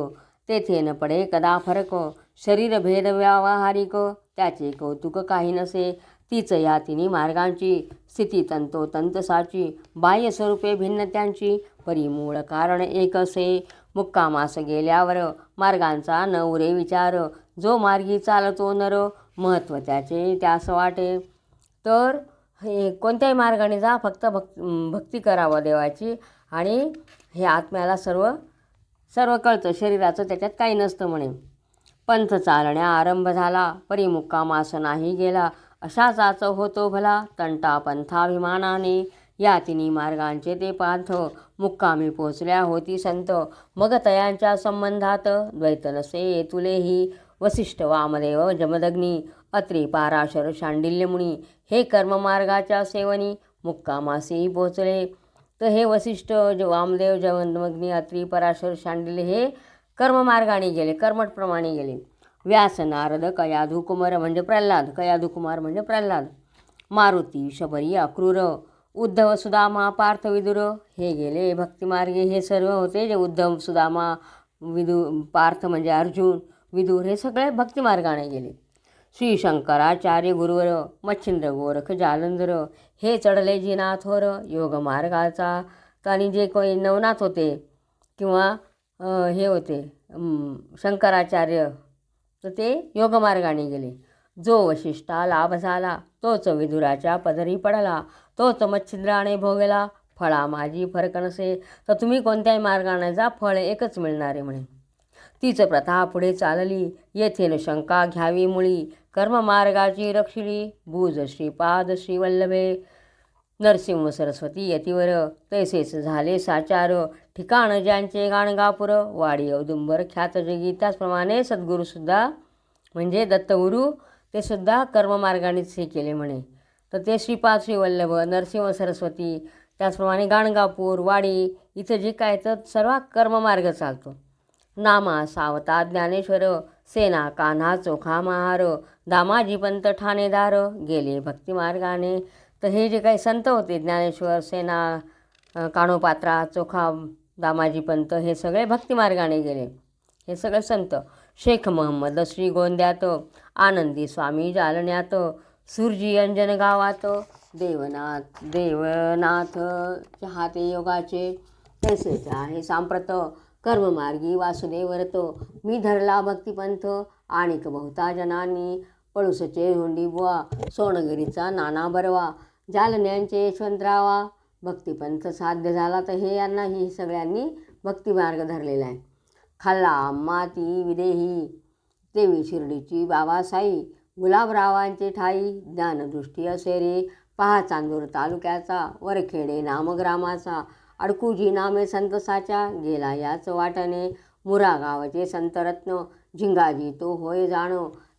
तेथे न पडे कदा फरक. शरीर भेद व्यावहारिक, त्याचे कौतुक काही नसे. तीच या तिन्ही मार्गांची स्थिती तंतोतंत साची. बाह्य स्वरूपे भिन्न त्यांची, परी मूळ कारण एक असे. मुक्कामास गेल्यावर मार्गांचा न उरे विचार. जो मार्गी चालतो नर, महत्त्व त्याचे त्यास वाटे. तर हे कोणत्याही मार्गाने जा, फक्त भक्ती करावं देवाची. आणि हे आत्म्याला सर्व कळतं, शरीराचं त्याच्यात काही नसतं म्हणे. पंथ चालण्या आरंभ झाला, परी मुक्कामास नाही गेला. अशाचाच होतो भला तंटा पंथाभिमानाने. या तिन्ही मार्गांचे ते पांथ, मुक्कामी पोचल्या होती संत. मग तयांच्या संबंधात द्वैत नसे तुलेही. वसिष्ठ वामदेव जमदग्नी, अत्री पाराशर शांडिल्यमुनी. हे कर्ममार्गाच्या सेवनी मुक्कामासी पोचले. तर हे वसिष्ठ वामदेव जमदग्नी अत्री पराशर शांडिल्य हे कर्ममार्गाने गेले, कर्मटप्रमाणे गेले. व्यास नारद कयाधुकुमार म्हणजे प्रल्हाद, कयाधुकुमार म्हणजे प्रल्हाद. मारुती शबरी अक्रूर, उद्धव सुदामा पार्थ विदुर हे गेले भक्तिमार्गे. हे सर्व होते जे उद्धव सुदामा पार्थ म्हणजे अर्जुन, विदुर हे सगळे भक्तिमार्गाने गेले. श्री शंकराचार्य गुरुवर, मच्छिंद्र गोरख जालंधर हे चढले जिनाथवर योगमार्गाचा. आणि जे कोणी नवनाथ होते किंवा हे होते शंकराचार्य, तर ते योगमार्गाने गेले. जो वशिष्ठा लाभ झाला, तोच विदुराच्या पदरी पडला. तोच मच्छिंद्राने भोगला, फळा माझी फरक नसे. तर तुम्ही कोणत्याही मार्गाने जा, फळ एकच मिळणार आहे म्हणे. तीच प्रथा पुढे चालली, येथेन शंका घ्यावी मुळी. कर्ममार्गाची रक्षिली, भूज श्रीपाद श्रीवल्लभे. नरसिंह सरस्वती यतिवर, तैसेच झाले साचार. ठिकाण ज्यांचे गाणगापूर, वाडी औदुंबर ख्यात जगी. त्याचप्रमाणे सद्गुरूसुद्धा म्हणजे दत्तगुरू ते सुद्धा कर्ममार्गानेच हे केले म्हणे. तर ते श्रीपाद श्रीवल्लभ, नरसिंह सरस्वती, त्याचप्रमाणे गाणगापूर, वाडी इथं जे काय तर सर्व कर्ममार्ग चालतो. नामा सावता ज्ञानेश्वर, सेना कान्हा चोखा महार. दामाजी पंत ठाणेदार, गेले भक्तिमार्गाने. तर हे जे काही संत होते, ज्ञानेश्वर, सेना, कान्होपात्रा, चोखा, दामाजी पंत हे सगळे भक्तिमार्गाने गेले. हे सगळे संत. शेख महम्मद श्री गोंद्यात, आनंदी स्वामी जालन्यात. सुरजी अंजन गावात, देवनाथ चहाते योगाचे. तैसेच आहे सांप्रत, कर्ममार्गी वासुदेवरत. मी धरला भक्तिपंथ, आणिक बहुता जनांनी. पळूसचे धोंडी बुवा, सोनगिरीचा नाना बरवा. जालन्यांचे यशवंतरावा, भक्तिपंथ साध्य झाला. तर हे यांनाही सगळ्यांनी भक्तिमार्ग धरलेला आहे. खाल्ला आम्हा ती विदेही, देवी शिर्डीची बाबासाई. गुलाबरावांचे ठाई, ज्ञानदृष्टी असे रे. पहा चांदूर तालुक्याचा, वरखेडे नामग्रामाचा. अडकुजी नामे संतसाच्या, गेला याच वाटणे. मुरा गावचे संतरत्न, झिंगाजी तो होय जाण.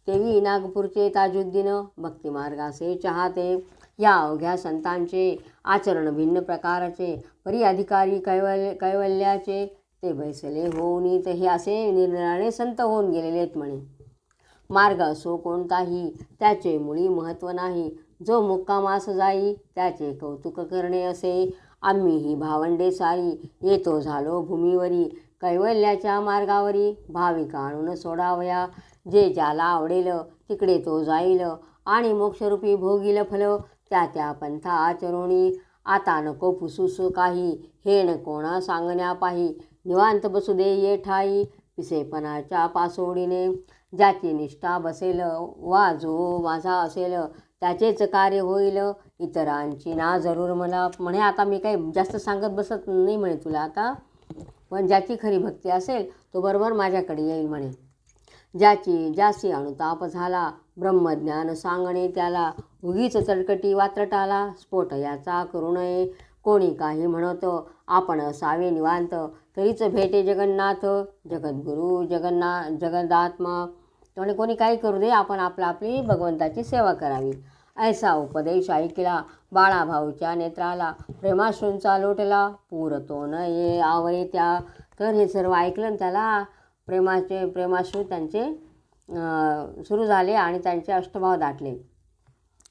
तेवी नागपूरचे ताजुद्दीन, भक्तिमार्गाचे चाहते. या अवघ्या संतांचे आचरण भिन्न प्रकारचे, परी अधिकारी कैवल्याचे. ते बैसले होऊन, तर हे असे निरनिराळे संत होऊन गेलेले आहेत म्हणे. मार्ग असो कोणताही, त्याचे मुळी महत्त्व नाही. जो मुक्कामास जाई, त्याचे कौतुक करणे असे. आम्ही ही भावंडे सारी, येतो झालो भूमीवरी. कैवल्याच्या मार्गावरी, भाविका आणून सोडावया. जे ज्याला आवडेल तिकडे तो जाईल, आणि मोक्षरूपी भोगील फल. त्या पंथा आचरोणी, आता नको फुसूस काही. हे न कोणा सांगण्या पाही, निवांत बसू दे ये ठाई. पिसेपणाच्या पासोडीने, ज्याची निष्ठा बसेल, वा जो माझा असेल, त्याचेच कार्य होईल. इतरांची ना जरूर मला म्हणे. आता मी काही जास्त सांगत बसत नाही म्हणे तुला आता, पण ज्याची खरी भक्ती असेल तो बरोबर माझ्याकडे येईल म्हणे. ज्याची अनुताप झाला, ब्रह्मज्ञान सांगणे त्याला. उगीच चटकटी वात्रटाला, स्फोट याचा करू नये. कोणी काही म्हणतो, आपण असावे निवांत. तरीच भेटे जगन्नाथ, जगद्गुरू जगदात्मा. त्यामुळे कोणी काही करू दे, आपण आपली भगवंताची सेवा करावी. ऐसा उपदेश ऐकला, बाळाभाऊच्या नेत्राला. प्रेमाश्रूंचा लोटला, पूर तो न ये आवरे त्या. तर हे सर्व ऐकलं, त्याला प्रेमाश्रू त्यांचे सुरू झाले आणि त्यांचे अष्टभाव दाटले.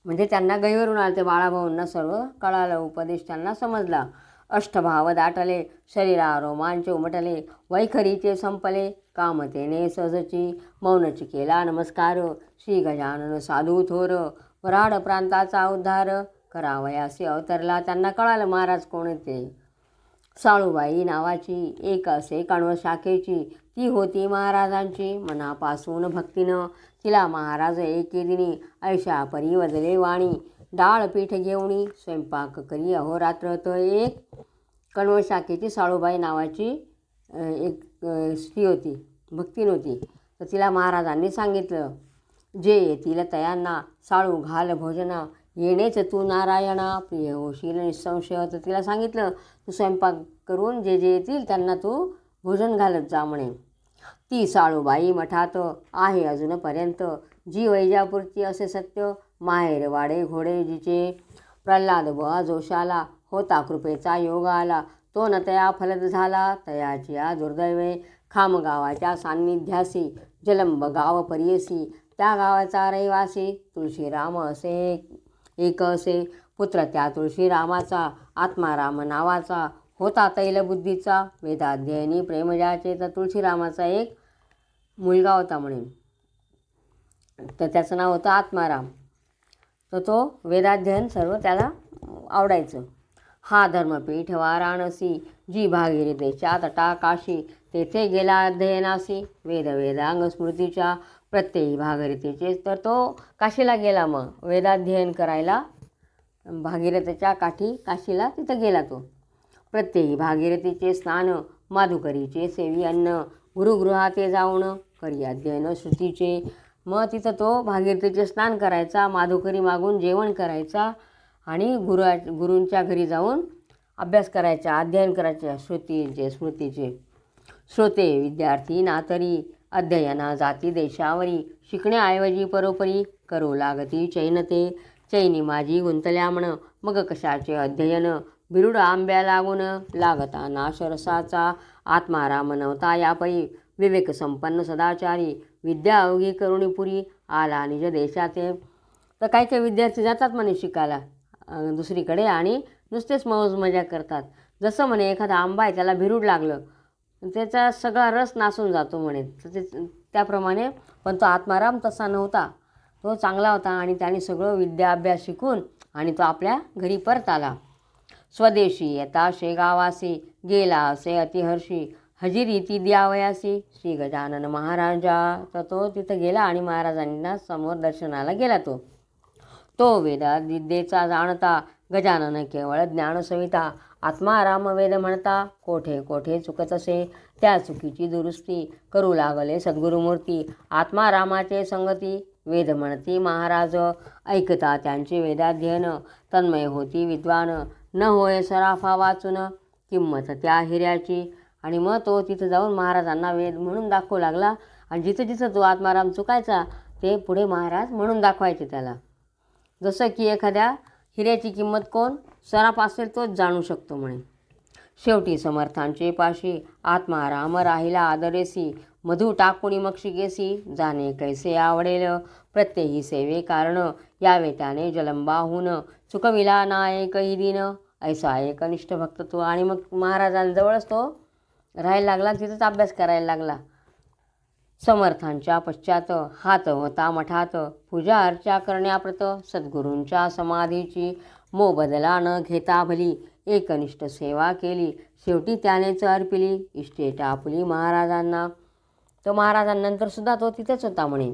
म्हणजे त्यांना गैवरून आलं, ते बाळाभाऊंना सर्व कळालं, उपदेश त्यांना समजला. अष्टभाव दाटले, शरीरा रोमांच उमटले, वैखरीचे संपले, कामतेने सहजची, मौनची केला नमस्कार. श्री गजानन साधू थोर, वराड प्रांताचा उद्धार, करावयासी अवतरला. त्यांना कळालं महाराज कोण ते. साळूबाई नावाची एक असे कण्व शाखेची, ती होती महाराजांची मनापासून भक्तीनं. तिला महाराज एके दिनी ऐशा परी वदले वाणी, डाळ पीठ घेऊनी स्वयंपाक करी अहोरात्र. तर एक कण्व शाखेची साळूबाई नावाची एक स्त्री होती, भक्तीन होती. तर तिला महाराजांनी सांगितलं, जे येतील तयांना साळू घाल भोजना, येणेच तू नारायणा प्रिय होशील निसंशय. तर तिला सांगितलं, तू स्वयंपाक करून जे जे येतील त्यांना तू भोजन घालत जा म्हणे. ती साळूबाई मठात आहे अजूनपर्यंत, जी वैजापुरती असे सत्य, माहेर वाडे घोडे जिचे. प्रल्हाद बुवा जोशाला होता कृपेचा योग आला, तो न तया फलद झाला तयाची या दुर्दैवे. खामगावाच्या सान्निध्यासी जलंब गाव परियसी, त्या गावाचा रहिवासी तुळशीराम असे एक असे. पुत्र त्या तुळशीरामाचा आत्माराम नावाचा, होता तैलबुद्धीचा वेदाध्ययनी प्रेमजाचे. तर तुळशीरामाचा एक मुलगा होता म्हणे, तर त्याचं नाव होतं आत्माराम. तर तो वेदाध्ययन सर्व त्याला आवडायचं. हा धर्मपीठ वाराणसी, जी भागीरथीच्या तटाकाशी, तेथे गेला अध्ययनासी. वेदांग स्मृतीच्या प्रत्ययी भागीरथीचे. तर तो काशीला गेला, मग वेदाध्ययन करायला भागीरथीच्या काठी काशीला तिथं गेला तो. प्रत्ययी भागीरथीचे स्नान, माधुकरीचे सेवी अन्न, गुरुगृहाते जाऊन करी अध्ययन श्रुतीचे. मग तिथं तो भागीरथीचे स्नान करायचा, माधुकरी मागून जेवण करायचा आणि गुरूंच्या घरी जाऊन अभ्यास करायचा, अध्ययन करायचे श्रुतीचे स्मृतीचे. श्रोते विद्यार्थी नातरी, अध्ययना जाती देशावरी, शिकण्याऐवजी परोपरी करू लागती चैनते. चैनी माझी गुंतल्या म्हण, मग कशाचे अध्ययन, बिरुड आंब्या लागून लागता नाशरसाचा. आत्माराम नव्हता यापरी, विवेक संपन्न सदाचारी, विद्या अवघी करुणीपुरी, आला निज देशाचे. तर काही काही विद्यार्थी जातात म्हणे शिकायला दुसरीकडे आणि नुसतेच मौज मजा करतात. जसं म्हणे एखादा आंबा आहे, त्याला बिरुड लागलं, त्याचा सगळा रस नासून जातो म्हणे, तर ते त्याप्रमाणे. पण तो आत्माराम तसा नव्हता, तो चांगला होता आणि त्याने सगळं विद्या अभ्यास शिकून आणि तो आपल्या घरी परत आला. स्वदेशी येता शेगावासी, गेला असे अतिहर्षी, हजिरी ती द्यावयासी श्री गजानन महाराजा. तर तो तिथं गेला आणि महाराजांना समोर दर्शनाला गेला. तो वेदाविद्येचा जाणता, गजानन केवळ ज्ञानसविता. आत्माराम वेद म्हणता, कोठे कोठे चुकत असे, त्या चुकीची दुरुस्ती करू लागले सद्गुरुमूर्ती. आत्मारामाचे संगती वेद म्हणती महाराज, ऐकता त्यांचे वेदाध्ययन, तन्मय होती विद्वान, न होय सराफा वाचून, किंमत त्या हिऱ्याची. आणि मग तो तिथं जाऊन महाराजांना वेद म्हणून दाखवू लागला आणि जिथं जिथं तो आत्माराम चुकायचा ते पुढे महाराज म्हणून दाखवायचे त्याला. जसं की एखाद्या हिऱ्याची किंमत कोण सराफ असेल तोच जाणू शकतो म्हणे. शेवटी समर्थांचे पाशी, आत्माराम राहिला आदरेसी, मधु टाकुणी मक्षिकेसी, जाणे कैसे आवडेल, प्रत्ययी सेवे कारण, यावे त्याने जलंबाहून, चुकविला ना एकही दिन, ऐसा एकनिष्ठ भक्त तो. आणि मग महाराजांजवळच तो राहायला लागला, तिथंच अभ्यास करायला लागला. समर्थांच्या पश्चात हात होता मठात, पूजा अर्चा करण्याप्रत, सद्गुरूंच्या समाधीची मोबदला न घेता भली, एकनिष्ठ सेवा केली, शेवटी त्यानेच अर्पिली इष्टेट आपुली महाराजांना. तो महाराजांनंतर सुद्धा तो तिथेच होता म्हणे,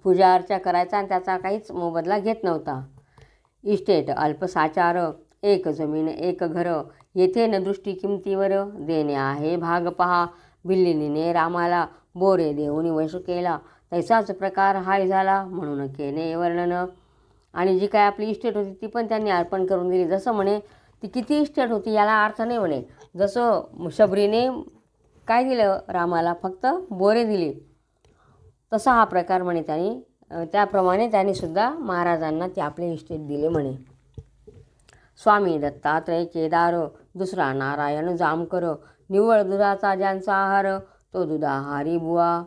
पूजा अर्चा करायचा आणि त्याचा काहीच मोबदला घेत नव्हता. इस्टेट अल्पसाचार, एक जमीन एक घर, येथे न दृष्टी किमतीवर, देणे आहे भाग पहा, भिल्लिनीने रामाला बोरे देऊन वश केला, तैसाच प्रकार हाय झाला म्हणून केले वर्णन. आणि जी काय आपली इस्टेट होती ती पण त्यांनी अर्पण करून दिली. जसं म्हणे ती किती इस्टेट होती याला अर्थ नाही म्हणे, जसं शबरीने काय दिलं रामाला, फक्त बोरे दिली, तसा हा प्रकार म्हणे त्यांनी, त्याप्रमाणे त्यांनी सुद्धा महाराजांना ते आपले इस्टेट दिले म्हणे. स्वामी दत्तात्रय केदार, दुसरा नारायण जामकर, निव्वळ दुधाचा ज्यांचा आहार, तो दुधाहारी बुवा.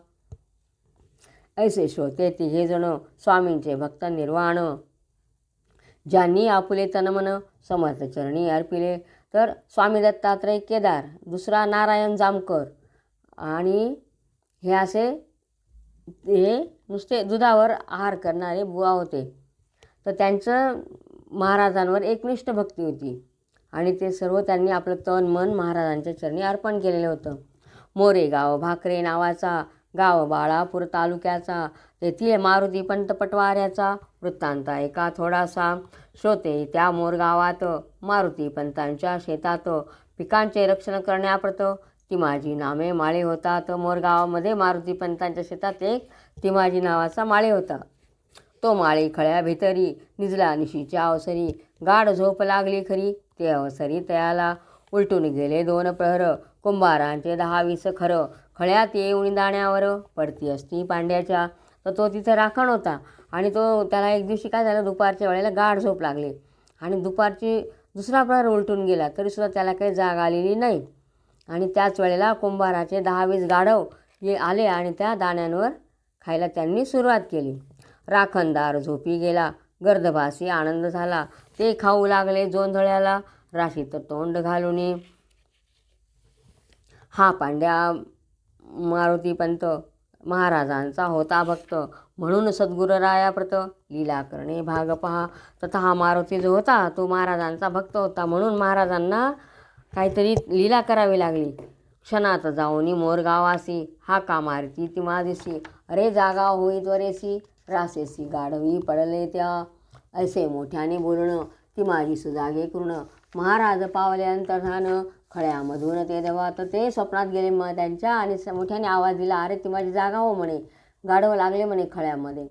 ऐसे श्रोते तिघे जण स्वामींचे भक्त निर्वाण, ज्यांनी आपुले तनमन समर्थ चरणी अर्पिले. तर स्वामी दत्तात्रय केदार, दुसरा नारायण जामकर, आणि हे नुसते दुधावर आहार करणारे बुवा होते. तर त्यांचं महाराजांवर एकनिष्ठ भक्ती होती आणि ते सर्व त्यांनी आपलं तन मन महाराजांच्या चरणी अर्पण केलेलं होतं. मोरेगाव भाकरे नावाचा गाव बाळापूर तालुक्याचा, तेथील मारुती पंत पटवाऱ्याचा वृत्तांत ऐका थोडासा. श्रोते, त्या मोरगावात मारुती पंतांच्या शेतात पिकांचे रक्षण करण्याप्रत तिमाजी नामे माळे होतात. मोरगावामध्ये मारुती पंतांच्या शेतात एक तिमाजी नावाचा माळे होता. तो माळी खळ्या भितरी निजला निशीच्या अवसरी, गाढ झोप लागली खरी ते अवसरी तयाला. उलटून गेले 2 प्रहर कुंभारांचे 10-20 खरं, खळ्यात येऊन दाण्यावर पडती असती पांड्याच्या. तर तो तिथं राखण होता आणि त्याला एक दिवशी काय झालं, दुपारच्या वेळेला गाढ झोप लागली आणि दुपारची दुसरा प्रहर उलटून गेला तरीसुद्धा त्याला काही जाग आलेली नाही. आणि त्याच वेळेला कुंभाराचे 10-20 गाढव आले आणि त्या दाण्यांवर खायला त्यांनी सुरुवात केली. राखणदार झोपी गेला, गर्दभासी आनंद झाला. ते खाऊ लागले जोंधळ्याला, राशीत तोंड घालून. हा पांड्या मारुतीपंत महाराजांचा होता भक्त, म्हणून सद्गुरुरायाप्रत लीला करणे भाग पहा. तथा हा मारुती जो होता तो महाराजांचा भक्त होता, म्हणून महाराजांना काहीतरी लीला करावी लागली. क्षणात जाऊनी मोरगावासी, हाका मारती तिमाजीसी, अरे जागा होई त्वरेसी, रासेसी गाढवी पडले त्या. ऐसे मोठ्याने बोलणं तिमाजी सुजागे कृण, महाराज पावले अंतर्धान, खळ्यामधून ते देवा. तर ते स्वप्नात गेले मग त्यांच्या आणि मोठ्याने आवाज दिला, अरे तिमाजी जागा हो म्हणे, गाढव लागले म्हणे खळ्यामध्ये.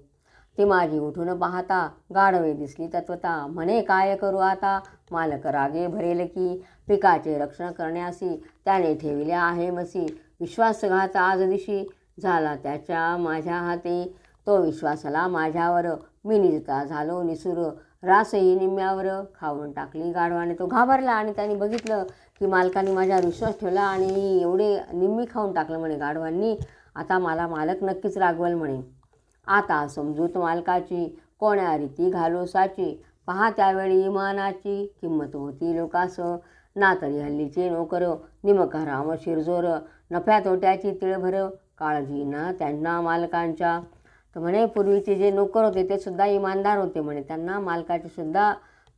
तिमाजी उठून पाहता गाढवे दिसली तत्वता, म्हणे काय करू आता, मालक रागे भरेल की, पिकाचे रक्षण करण्यासी त्याने ठेविले आहे मसी. विश्वासघात आज दिशी झाला त्याच्या माझ्या हाती, तो विश्वासला माझ्यावर मी निजता झालो निसूर, रासही निम्म्यावर खाऊन टाकली गाढवाने. तो घाबरला आणि त्यांनी बघितलं की मालकाने माझ्यावर विश्वास ठेवला आणि एवढे निम्मी खाऊन टाकलं म्हणे गाढवांनी, आता मला मालक नक्कीच रागवल म्हणे. आता समजूत मालकाची कोण्या रीती घालू साची, पहा त्यावेळी इमानाची किंमत होती लोकास. ना तरी हल्लीचे नोकर निमकराम शिरजोर, नफ्या तोट्याची तिळभर काळजी ना त्यांना मालकांच्या. तर म्हणे पूर्वीचे जे नोकर होते ते सुद्धा इमानदार होते म्हणे, त्यांना मालकाची सुद्धा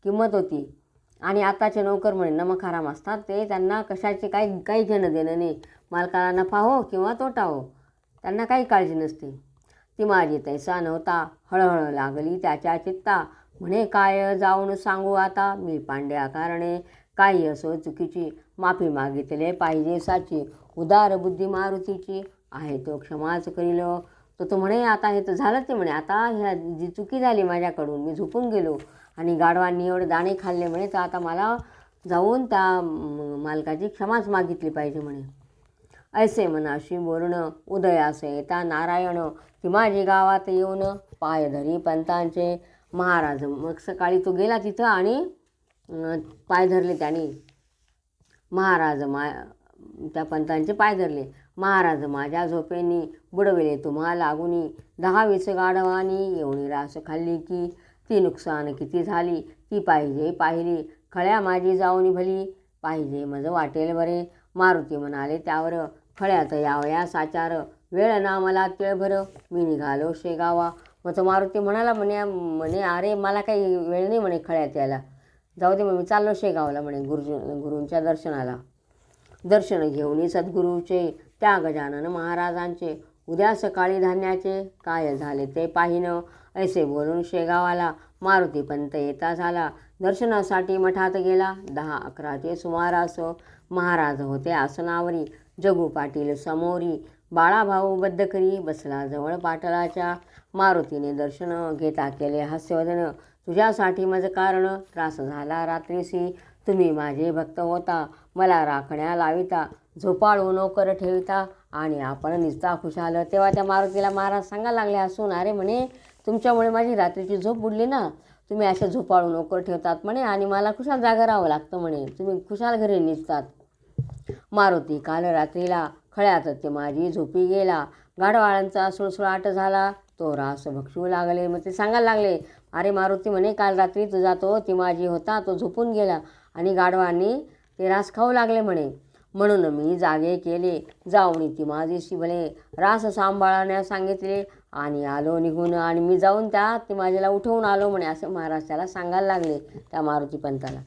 किंमत होती. आणि आताचे नोकर म्हणे नमखाराम असतात, ते त्यांना कशाचे काही घेणं देणं नाही, मालकाला नफा हो किंवा तोटा हो, त्यांना काही काळजी नसते. तिमाजी तैसा नव्हता, हळहळ लागली त्याच्या चित्ता, म्हणे काय जाऊन सांगू आता मी पांड्या कारणे, काही असो चुकीची माफी मागितले पाहिजे साची, उदार बुद्धी मारुतीची आहे तो क्षमाच करील. तर तो म्हणे आता हे तर झालं ते म्हणे, आता ह्या जी चुकी झाली माझ्याकडून, मी झोपून गेलो आणि गाढवांनी एवढे दाणे खाल्ले म्हणे, तर आता मला जाऊन त्या मालकाची क्षमाच मागितली पाहिजे म्हणे. ऐसे मनाशी बोलणं उदयास येता नारायण, तिमाजी गावात येऊन पाय धरी पंतांचे. महाराज मग सकाळी तो गेला तिथं आणि पाय धरले त्याने, महाराज त्या पंतांचे पाय धरले. महाराज माझ्या झोपेनी बुडविले तुम्हा लागुनी, 10-20 गाढवानी येऊन रास खाल्ली की, ती नुकसान किती झाली ती पाहिली, खळ्या माझी जाऊनी भली पाहिजे मज वाटेल बरे. मारुती म्हणाले त्यावर, खळ्यात यावया साचार, वेळ ना मला तिळभर, मी निघालो शेगावा. मग तो मारुती म्हणाला म्हणे अरे मला काही वेळ नाही म्हणे खळ्यात यायला, जाऊ दे मग मी चाललो शेगावला म्हणे गुरूंच्या दर्शनाला. दर्शन घेऊन सद्गुरूचे त्या गजानन महाराजांचे, उद्या सकाळी धान्याचे काय झाले ते पाहिनं. ऐसे बोलून शेगावाला मारुती पंत येता झाला, दर्शनासाठी मठात गेला 10-11चे सुमारास. महाराज होते आसनावरी, जगू पाटील समोरी, बाळाभाऊ बद्धकरी बसला जवळ पाटलाच्या. मारुतीने दर्शन घेता केले हास्यवदन, तुझ्यासाठी मज कारण त्रास झाला रात्रीसी, तुम्ही माझे भक्त होता मला राखण्या लाविता, झोपाळू नोकर ठेविता आणि आपण निजता खुशाल. तेव्हा त्या मारुतीला महाराज सांगायला लागले हसून, अरे म्हणे तुमच्यामुळे माझी रात्रीची झोप बुडली ना, तुम्ही असे झोपाळू नोकर ठेवतात म्हणे आणि मला खुशाल जागा राहावं लागतं म्हणे, तुम्ही खुशाल घरी निजतात. मारुती काल रात्रीला खळ्यात ते माझी झोपी गेला, गाढवाळांचा सुळसुळाट झाला. तो रास भक्षू लागले. मग ते सांगायला लागले, अरे मारुती म्हणे, काल रात्री तुझा तो तिमाजी होता, तो झोपून गेला आणि गाढवांनी ते रास खाऊ लागले म्हणे. म्हणून मी जागे केले, जाऊन तिमाजीशी भले रास सांभाळण्यास सांगितले आणि आलो निघून, आणि मी जाऊन त्या तिमाजीला उठवून आलो म्हणे, असं महाराज त्याला सांगायला लागले त्या मारुती पंताला.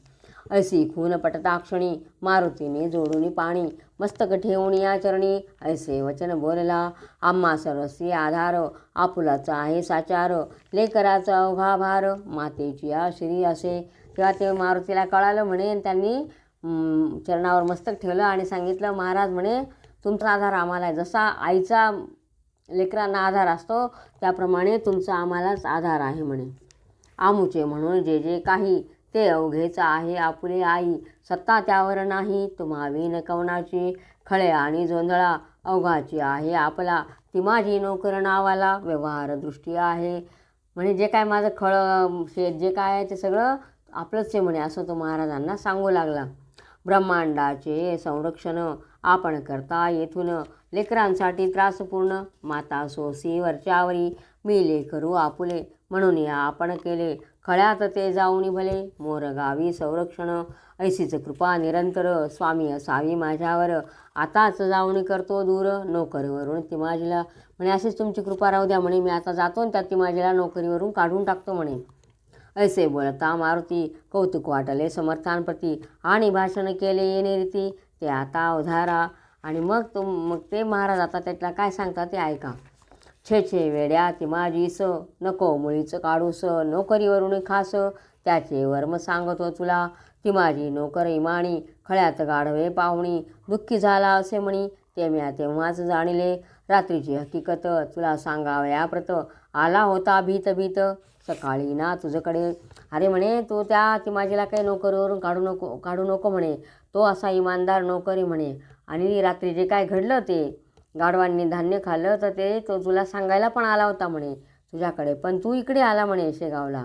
ऐसी खून पटताक्षणी मारुतीने जोडून पाणी, मस्तक ठेवून या चरणी ऐसे वचन बोलला. आम्हा सरसी आधार, आपुलाचा आहे साचार, लेकराचा अवघा भार, मातेची या श्री असे. तेव्हा ते मारुतीला कळालं म्हणे, आणि त्यांनी चरणावर मस्तक ठेवलं आणि सांगितलं, महाराज म्हणे, तुमचा आधार आम्हाला आहे. जसा आईचा लेकरांना आधार असतो त्याप्रमाणे तुमचा आम्हालाच आधार आहे म्हणे. आमुचे म्हणून जे जे काही ते अवघेच आहे आपुले आई, सत्ता त्यावर नाही तुम्हावीन कवनाची, खळे आणि जोंधळा अवघाची आहे आपला, तिमाजी नोकर नावाला व्यवहार दृष्टी आहे. म्हणजे जे काय माझं शेत जे काय आहे ते सगळं आपलंच आहे म्हणे, असं तो महाराजांना सांगू लागला. ब्रह्मांडाचे संरक्षण आपण करता येथून, लेकरांसाठी त्रासपूर्ण माता सोसी वरच्यावरी, मी लेकरू आपुले म्हणून या आपण केले, खळ्यात ते जाऊनी भले मोरगावी संरक्षण, ऐसीच कृपा निरंतर स्वामी असावी माझ्यावर, आताच जाऊन करतो दूर नोकरीवरून तिमाजीला. म्हणे अशीच तुमची कृपा राहू द्या म्हणे, मी आता जातो आणि त्या तिमाजीला नोकरीवरून काढून टाकतो म्हणे. ऐसे बोलता मारुती कौतुक वाटले समर्थांप्रती, आणि भाषण केले येणे रीती ते आता अवधारा. आणि मग ते महाराज आता त्यातला काय सांगतात ते ऐका. छे छे वेड्या तिमाजीस, नको मुळीच काढूस, नोकरीवरून खास त्याचे वर्म सांगतो तुला, तिमाजी नोकर इमाणी खळ्यात गाढवे पाहुणी, दुःखी झाला असे म्हणी, ते म्या तेव्हाच जाणिले, रात्रीची हकीकत तुला सांगावया प्रत, आला होता भीत भीत सकाळी ना तुझकडे. अरे म्हणे, तू त्या तिमाजीला काही नोकरीवरून काढू नको म्हणे, तो असा इमानदार नोकरी म्हणे, आणि रात्री जे काय घडलं ते गाढवांनी धान्य खाल्लं तर ते तो तुला सांगायला पण आला होता म्हणे तुझ्याकडे, पण तू इकडे आला म्हणे शेगावला.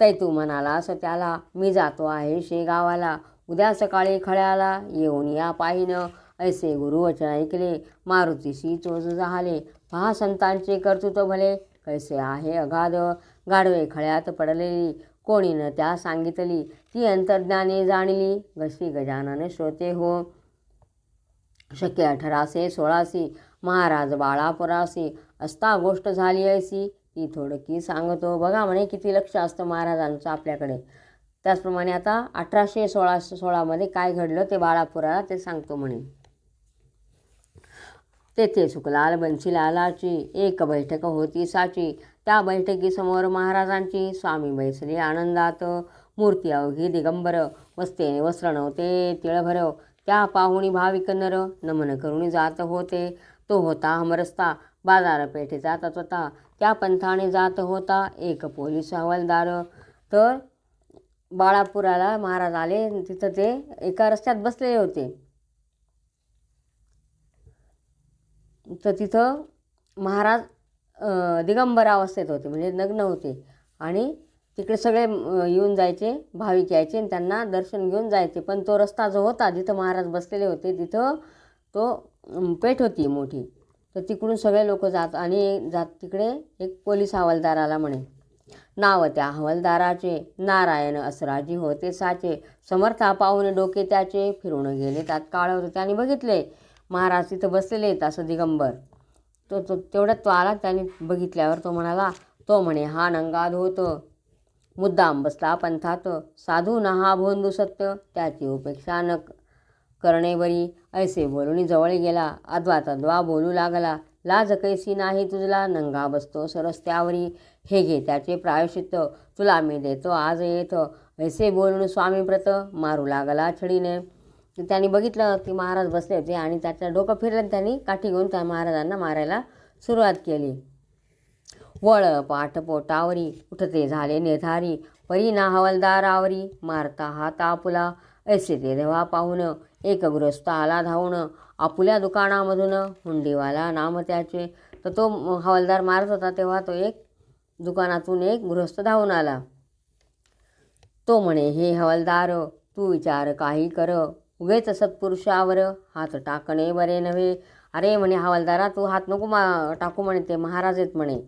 तै तू म्हणाला असं त्याला, मी जातो आहे शेगावाला, उद्या सकाळी खळ्याला येऊन या पाहिनं. ऐसे गुरुवचन ऐकले मारुतीशी चोच झाले, पहा संतांचे कर्तृत्व भले कैसे आहे अगाध, गाढवे खळ्यात पडलेली कोणी न त्या सांगितली, ती अंतर्ज्ञाने जाणली कशी गजानन श्रोते हो. शके 1816 महाराज बाळापुरासी, असता गोष्ट झाली ऐसी, ती थोडकी सांगतो. बघा म्हणे किती लक्ष असतं महाराजांचं आपल्याकडे. त्याचप्रमाणे आता 1816 काय घडलं ते बाळापुराला ते सांगतो म्हणे. तेथे सुखलाल बन्सीलालाची एक बैठक होती साची, त्या बैठकीसमोर महाराजांची स्वामी बैसले आनंदात, मूर्ती अवघी दिगंबर, वस्ते वस्त्र नव्हते तिळभर, त्या पाहुणी भाविक नर नमन करून जात होते. तो होता हमरस्ता बाजारपेठेचा तत्वता, त्या पंथाने जात होता एक पोलीस हवालदार. तर बाळापुराला महाराज आले, तिथं ते एका रस्त्यात बसलेले होते. तर तिथं महाराज दिगंबर अवस्थेत होते, म्हणजे नग्न होते, आणि तिकडे सगळे येऊन जायचे, भाविक यायचे आणि त्यांना दर्शन घेऊन जायचे. पण तो रस्ता जो होता जिथं महाराज बसलेले होते तिथं तो पेठ होती मोठी, तर तिकडून सगळे लोक जात तिकडे एक पोलीस हवालदार आला म्हणे. नाव त्या हवालदाराचे नारायण असराजी होते साचे, समर्था पाहून डोके त्याचे फिरून गेले तात्काळ. होते त्याने बघितले महाराज तिथं बसलेले आहेत असं दिगंबर. तेवढ्यात तो आला. त्याने बघितल्यावर तो म्हणे हा नंगाध होत, मुद्दाम बसला पंथात, साधू नहा भोंदू सत्य, त्याची उपेक्षा न करणे बरी. ऐसे बोलून जवळ गेला, अद्वा बोलू लागला, लाज कैसी नाही तुझला, नंगा बसतो सरस्त्यावरी, हे घे त्याचे प्रायश्चित्त, तुला मी देतो आज येत. ऐसे बोलून स्वामी व्रत मारू लागला छडीने. त्यांनी बघितलं की महाराज बसले होते आणि त्याचं डोकं फिरलं, त्यांनी काठी घेऊन त्या महाराजांना मारायला सुरुवात केली. वळ पाठ पोटावरी उठते झाले निर्धारी, परी ना हवालदारावरी मारता हात आपुला. ऐसे ते देवा पाहून एक गृहस्थ आला धावून, आपुल्या दुकानामधून हुंडीवाला नाम त्याचे. तर तो हवालदार मारत होता तेव्हा तो एक दुकानातून एक गृहस्थ धावून आला. तो म्हणे, हे हवालदार तू विचार काही कर, उगेच सत्पुरुषावर हात टाकणे बरे नव्हे, अरे म्हणे हवालदारा, तू हात नको टाकू म्हणे, ते महाराज आहेत म्हणे.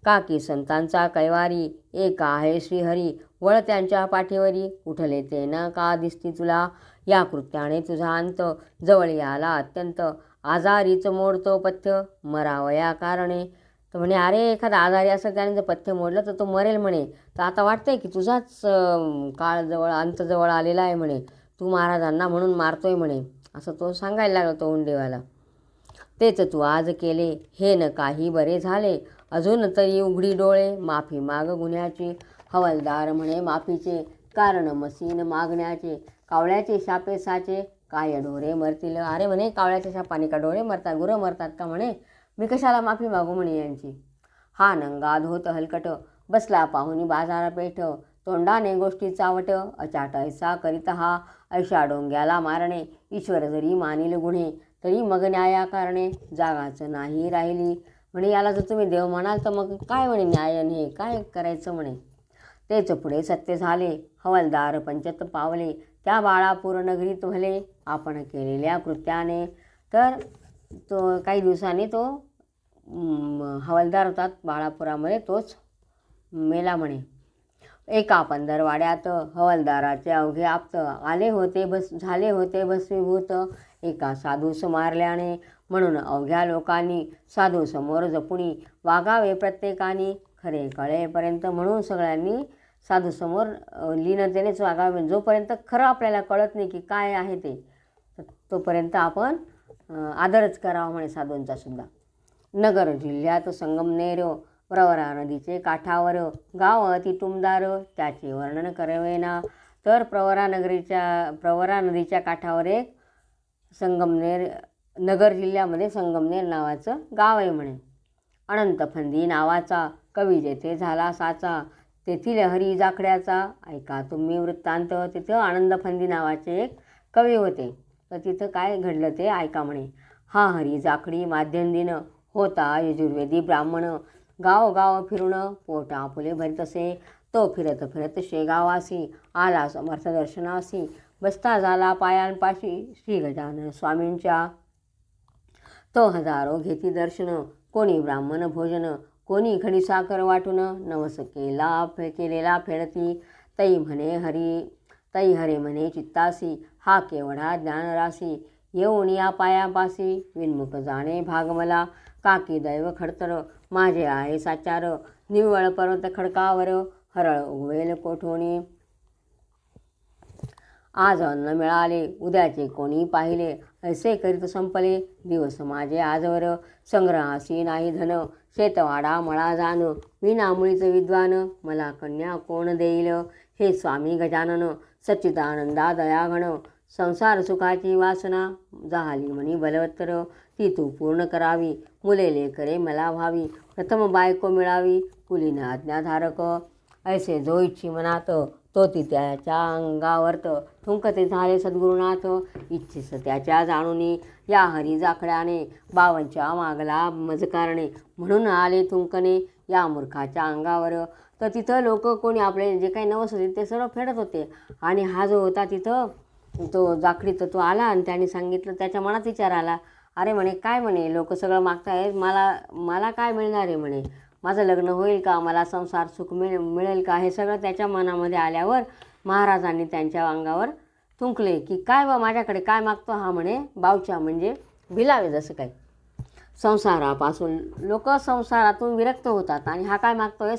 का की संतांचा कैवारी एक आहे श्रीहरी, वळ त्यांच्या पाठीवरी, उठले ते न का दिसती तुला, या कृत्याने तुझा अंत, जवळ आला अत्यंत, आजारीच मोडतो पथ्य, मरावया कारणे. तर म्हणे अरे एखादा आजारी असं त्याने जर पथ्य मोडलं तर तो मरेल म्हणे. तर आता वाटतंय की तुझाच काळ जवळ, अंत जवळ आलेला आहे म्हणे, तू महाराजांना म्हणून मारतोय म्हणे, असं तो सांगायला लागला तो उंडेवाला. तेच तू आज केले हे न काही बरे झाले, अजून तरी उघडी डोळे, माफी माग गुन्ह्याची. हवालदार म्हणे माफीचे कारण मसीन मागण्याचे, कावळ्याचे शापे साचे, काय ढोरे मरतील. अरे म्हणे कावळ्याच्या शापाने का डोळे मरतात, गुरं मरतात का म्हणे, मी कशाला माफी मागू म्हणे यांची. हा नंगाद होत हलकट, बसला पाहुणी बाजारपेठ, तोंडाने गोष्टी चावट, अचाट ऐसा करीत हा, ऐशा डोंग्याला मारणे, ईश्वर जरी मानील गुन्हे, तरी मग न्याया कारणे, जागाच नाही राहिली. म्हणे याला जर तुम्ही देव म्हणाल तर मग काय म्हणे न्याय आणि हे काय करायचं म्हणे. तेच पुढे सत्य झाले, हवालदार पंचत पावले, त्या बाळापूर नगरीत भले, आपण केलेल्या कृत्याने. तर तो काही दिवसांनी तो हवालदार होता बाळापुरामध्ये, तोच मेला म्हणे. एका पंधरवाड्यात हवालदाराचे अवघे आप्त, झाले होते भस्मीभूत, एका साधूस मारल्याने, म्हणून अवघ्या लोकांनी साधू समोर जपुणी, वागावे प्रत्येकाने, खरे कळेपर्यंत. म्हणून सगळ्यांनी साधूसमोर लीनतेनेच वागावे, जोपर्यंत खरं आपल्याला कळत नाही की काय आहे ते, तोपर्यंत आपण आदरच करावा म्हणे साधूंचा सुद्धा. नगर जिल्ह्यात संगमनेर, प्रवरा नदीचे काठावर, गाव अति टुमदार, त्याचे वर्णन करावेना. तर प्रवरा नदीच्या काठावर एक नगर जिल्ह्यामध्ये संगमनेर नावाचं गाव आहे म्हणे. अनंतफंदी नावाचा कवी जेथे झाला साचा, तेथील हरी जाखड्याचा, ऐका तुम्ही वृत्तांत. तिथं आनंदफंदी नावाचे एक कवी होते, तर तिथं काय घडलं ते ऐका म्हणे. हा हरी जाखडी माध्यम दिन, होता यजुर्वेदी ब्राह्मण, गाव फिरून पोट आपुले भरीत असे, तो फिरत फिरत शेगावासी, आला समर्थ दर्शनासी, बसता झाला पायांपाशी, श्री गजानन स्वामींच्या. तो हजारो घेती दर्शन, कोणी ब्राह्मण भोजन, कोणी खडी साखर वाटून, नवस केलेला फेडती, तई हरे म्हणे चित्तासी, हा केवढा ज्ञानरासी, येऊन या पायापासी, विनमुख जाणे भाग मला, काकी दैव खडतर, माझे आहे साचार, निव्वळ पर्वत खडकावर, हरळ उगवेल कोठोणी. आज अन्न मिळाले, उद्याचे कोणी पाहिले, ऐसे करीत संपले दिवस माझे आजवर, संग्रहासी नाही धन, शेतवाडा मळा जाण, विनामुळीच विद्वान, मला कन्या कोण देईल. हे स्वामी गजानन, सच्चिदानंदा दयाघन, संसार सुखाची वासना, झाली म्हणी बलवत्तर, ती तू पूर्ण करावी, मुले लेकरे मला व्हावी, प्रथम बायको मिळावी, कुलीन आज्ञाधारक. ऐसे जो इच्छी मनात, तो ती त्याच्या अंगावर्त, थुंकते झाले सद्गुरुनाथ, इच्छिस त्याच्या जाणुनी, या हरी जाखड्याने, बावनच्या मागला मजकारणे, म्हणून आले थुंकणे या मूर्खाच्या अंगावर. तर तिथं लोक कोणी आपले जे काही नवस होते ते सर्व फेडत होते, आणि हा जो होता तिथं तो जाखडीत तो आला, आणि त्याने सांगितलं, त्याच्या मनात विचार आला, अरे म्हणे काय म्हणे लोक सगळं मागतायत, मला काय मिळणार आहे म्हणे, माझं लग्न होईल का, मला संसार सुख मिळेल का, हे सगळं त्याच्या मनामध्ये आल्यावर महाराजांनी त्यांच्या अंगावर थुंकले की काय बा माझ्याकडे काय मागतो हा म्हणे, बावच्या म्हणजे भिलावे. जसं काही संसारापासून लोक संसारातून विरक्त होतात, आणि हा काय मागतोय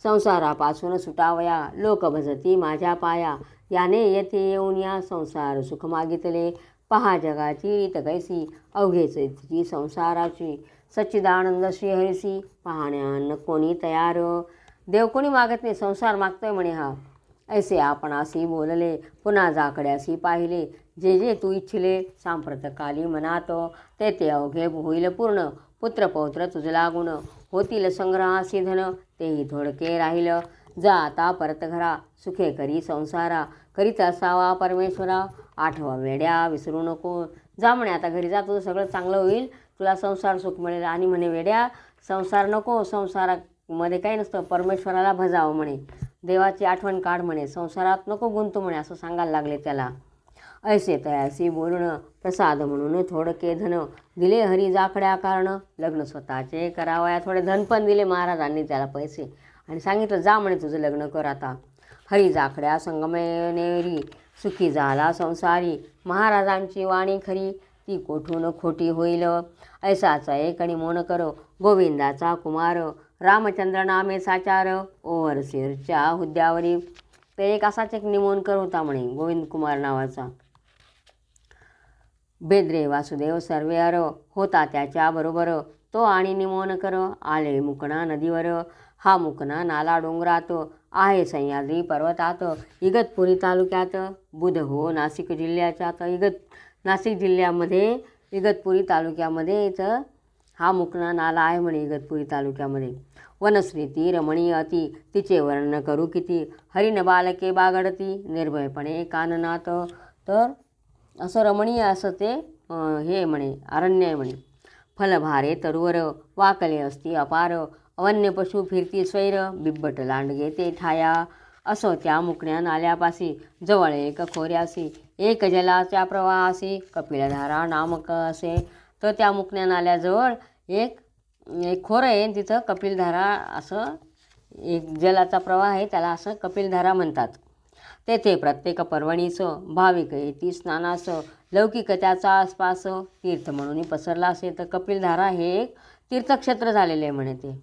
संसारापासून सुटावया, लोक भजती माझ्या पाया, याने येथे येऊन या संसार सुख मागितले, पहा जगाची रीत कैसी, अवघेच तिची संसाराची, सच्चिदानंद श्रीहरीसी, पाहण्यान कोणी तयार. देव कोणी मागत नाही, संसार मागतोय म्हणे हा. ऐसे आपणासी बोलले, पुन्हा जाकड्यासी पाहिले, जे जे तू इच्छिले, सांप्रतकाली मनात, ते अवघे होईल पूर्ण, पुत्र पौत्र तुझ लागून, होतील संग्रहासी धन, तेही थोडके राहील, जा आता परत घरा, सुखे करी संसारा, करीत असावा परमेश्वरा, आठवा वेड्या विसरू नको. जा म्हणे आता घरी जा, तुझं सगळं चांगलं होईल, तुला संसार सुख मिळेल. आणि म्हणे वेड्या संसार नको, संसारामध्ये काही नसतं, परमेश्वराला भजावं म्हणे, देवाची आठवण काढ म्हणे, संसारात नको गुंतू म्हणे, असं सांगायला लागले त्याला. ऐसे तयासी बोलून प्रसाद म्हणून थोडके धन दिले हरी जाकड्या कारण. लग्न स्वतःचे करावया थोडे धन पण दिले महाराजांनी त्याला पैसे आणि सांगितलं जा म्हणे तुझं लग्न कर आता. हरी जाकड्या संगमनेरी सुखी झाला संसारी. महाराजांची वाणी खरी ती कोठून खोटी होईल. ऐसाचा एक आणि मोन करो गोविंदाचा कुमार. रामचंद्र नामे साचार ओव्हरसीअरच्या हुद्द्यावरी. ते एक असाच एक निमोणकर होता म्हणे गोविंद कुमार नावाचा. बेद्रे वासुदेव सर्वेअर होता त्याच्याबरोबर. तो आणि निमोणकर आले मुकणा नदीवर. हा मुकणा नाला डोंगरात आहे सह्याद्री पर्वतात. इगतपुरी तालुक्यात बुध हो नाशिक जिल्ह्याच्यात. नाशिक जिल्ह्यामध्ये इगतपुरी तालुक्यामध्ये इथं हा मुकणा नाला आहे म्हणे इगतपुरी तालुक्यामध्ये. वनश्री ती रमणीय अति तिचे वर्णन करू किती. हरिण बालके बागडती निर्भयपणे काननात. तर असं रमणीय असं ते हे म्हणे अरण्य आहे म्हणे. फलभारे तरुवर वाकले असती अपार. अवन्य पशु फिरती स्वैर बिब्बट लांडगे ते ठाया. असं त्या मुकण्या नाल्यापासी जवळ एक खोऱ्यासी एक जलाच्या प्रवाहासी कपिलधारा नामक असे. तर त्या मुकण्या नाल्याजवळ एक खोरं आहे तिथं कपिलधारा असं एक जलाचा प्रवाह आहे त्याला असं कपिलधारा म्हणतात. तेथे प्रत्येक पर्वणीचं भाविक येती स्नानास. लौकिक त्याचा आसपास तीर्थ म्हणून पसरला असे. तर कपिलधारा हे एक तीर्थक्षेत्र झालेले आहे म्हणे ते.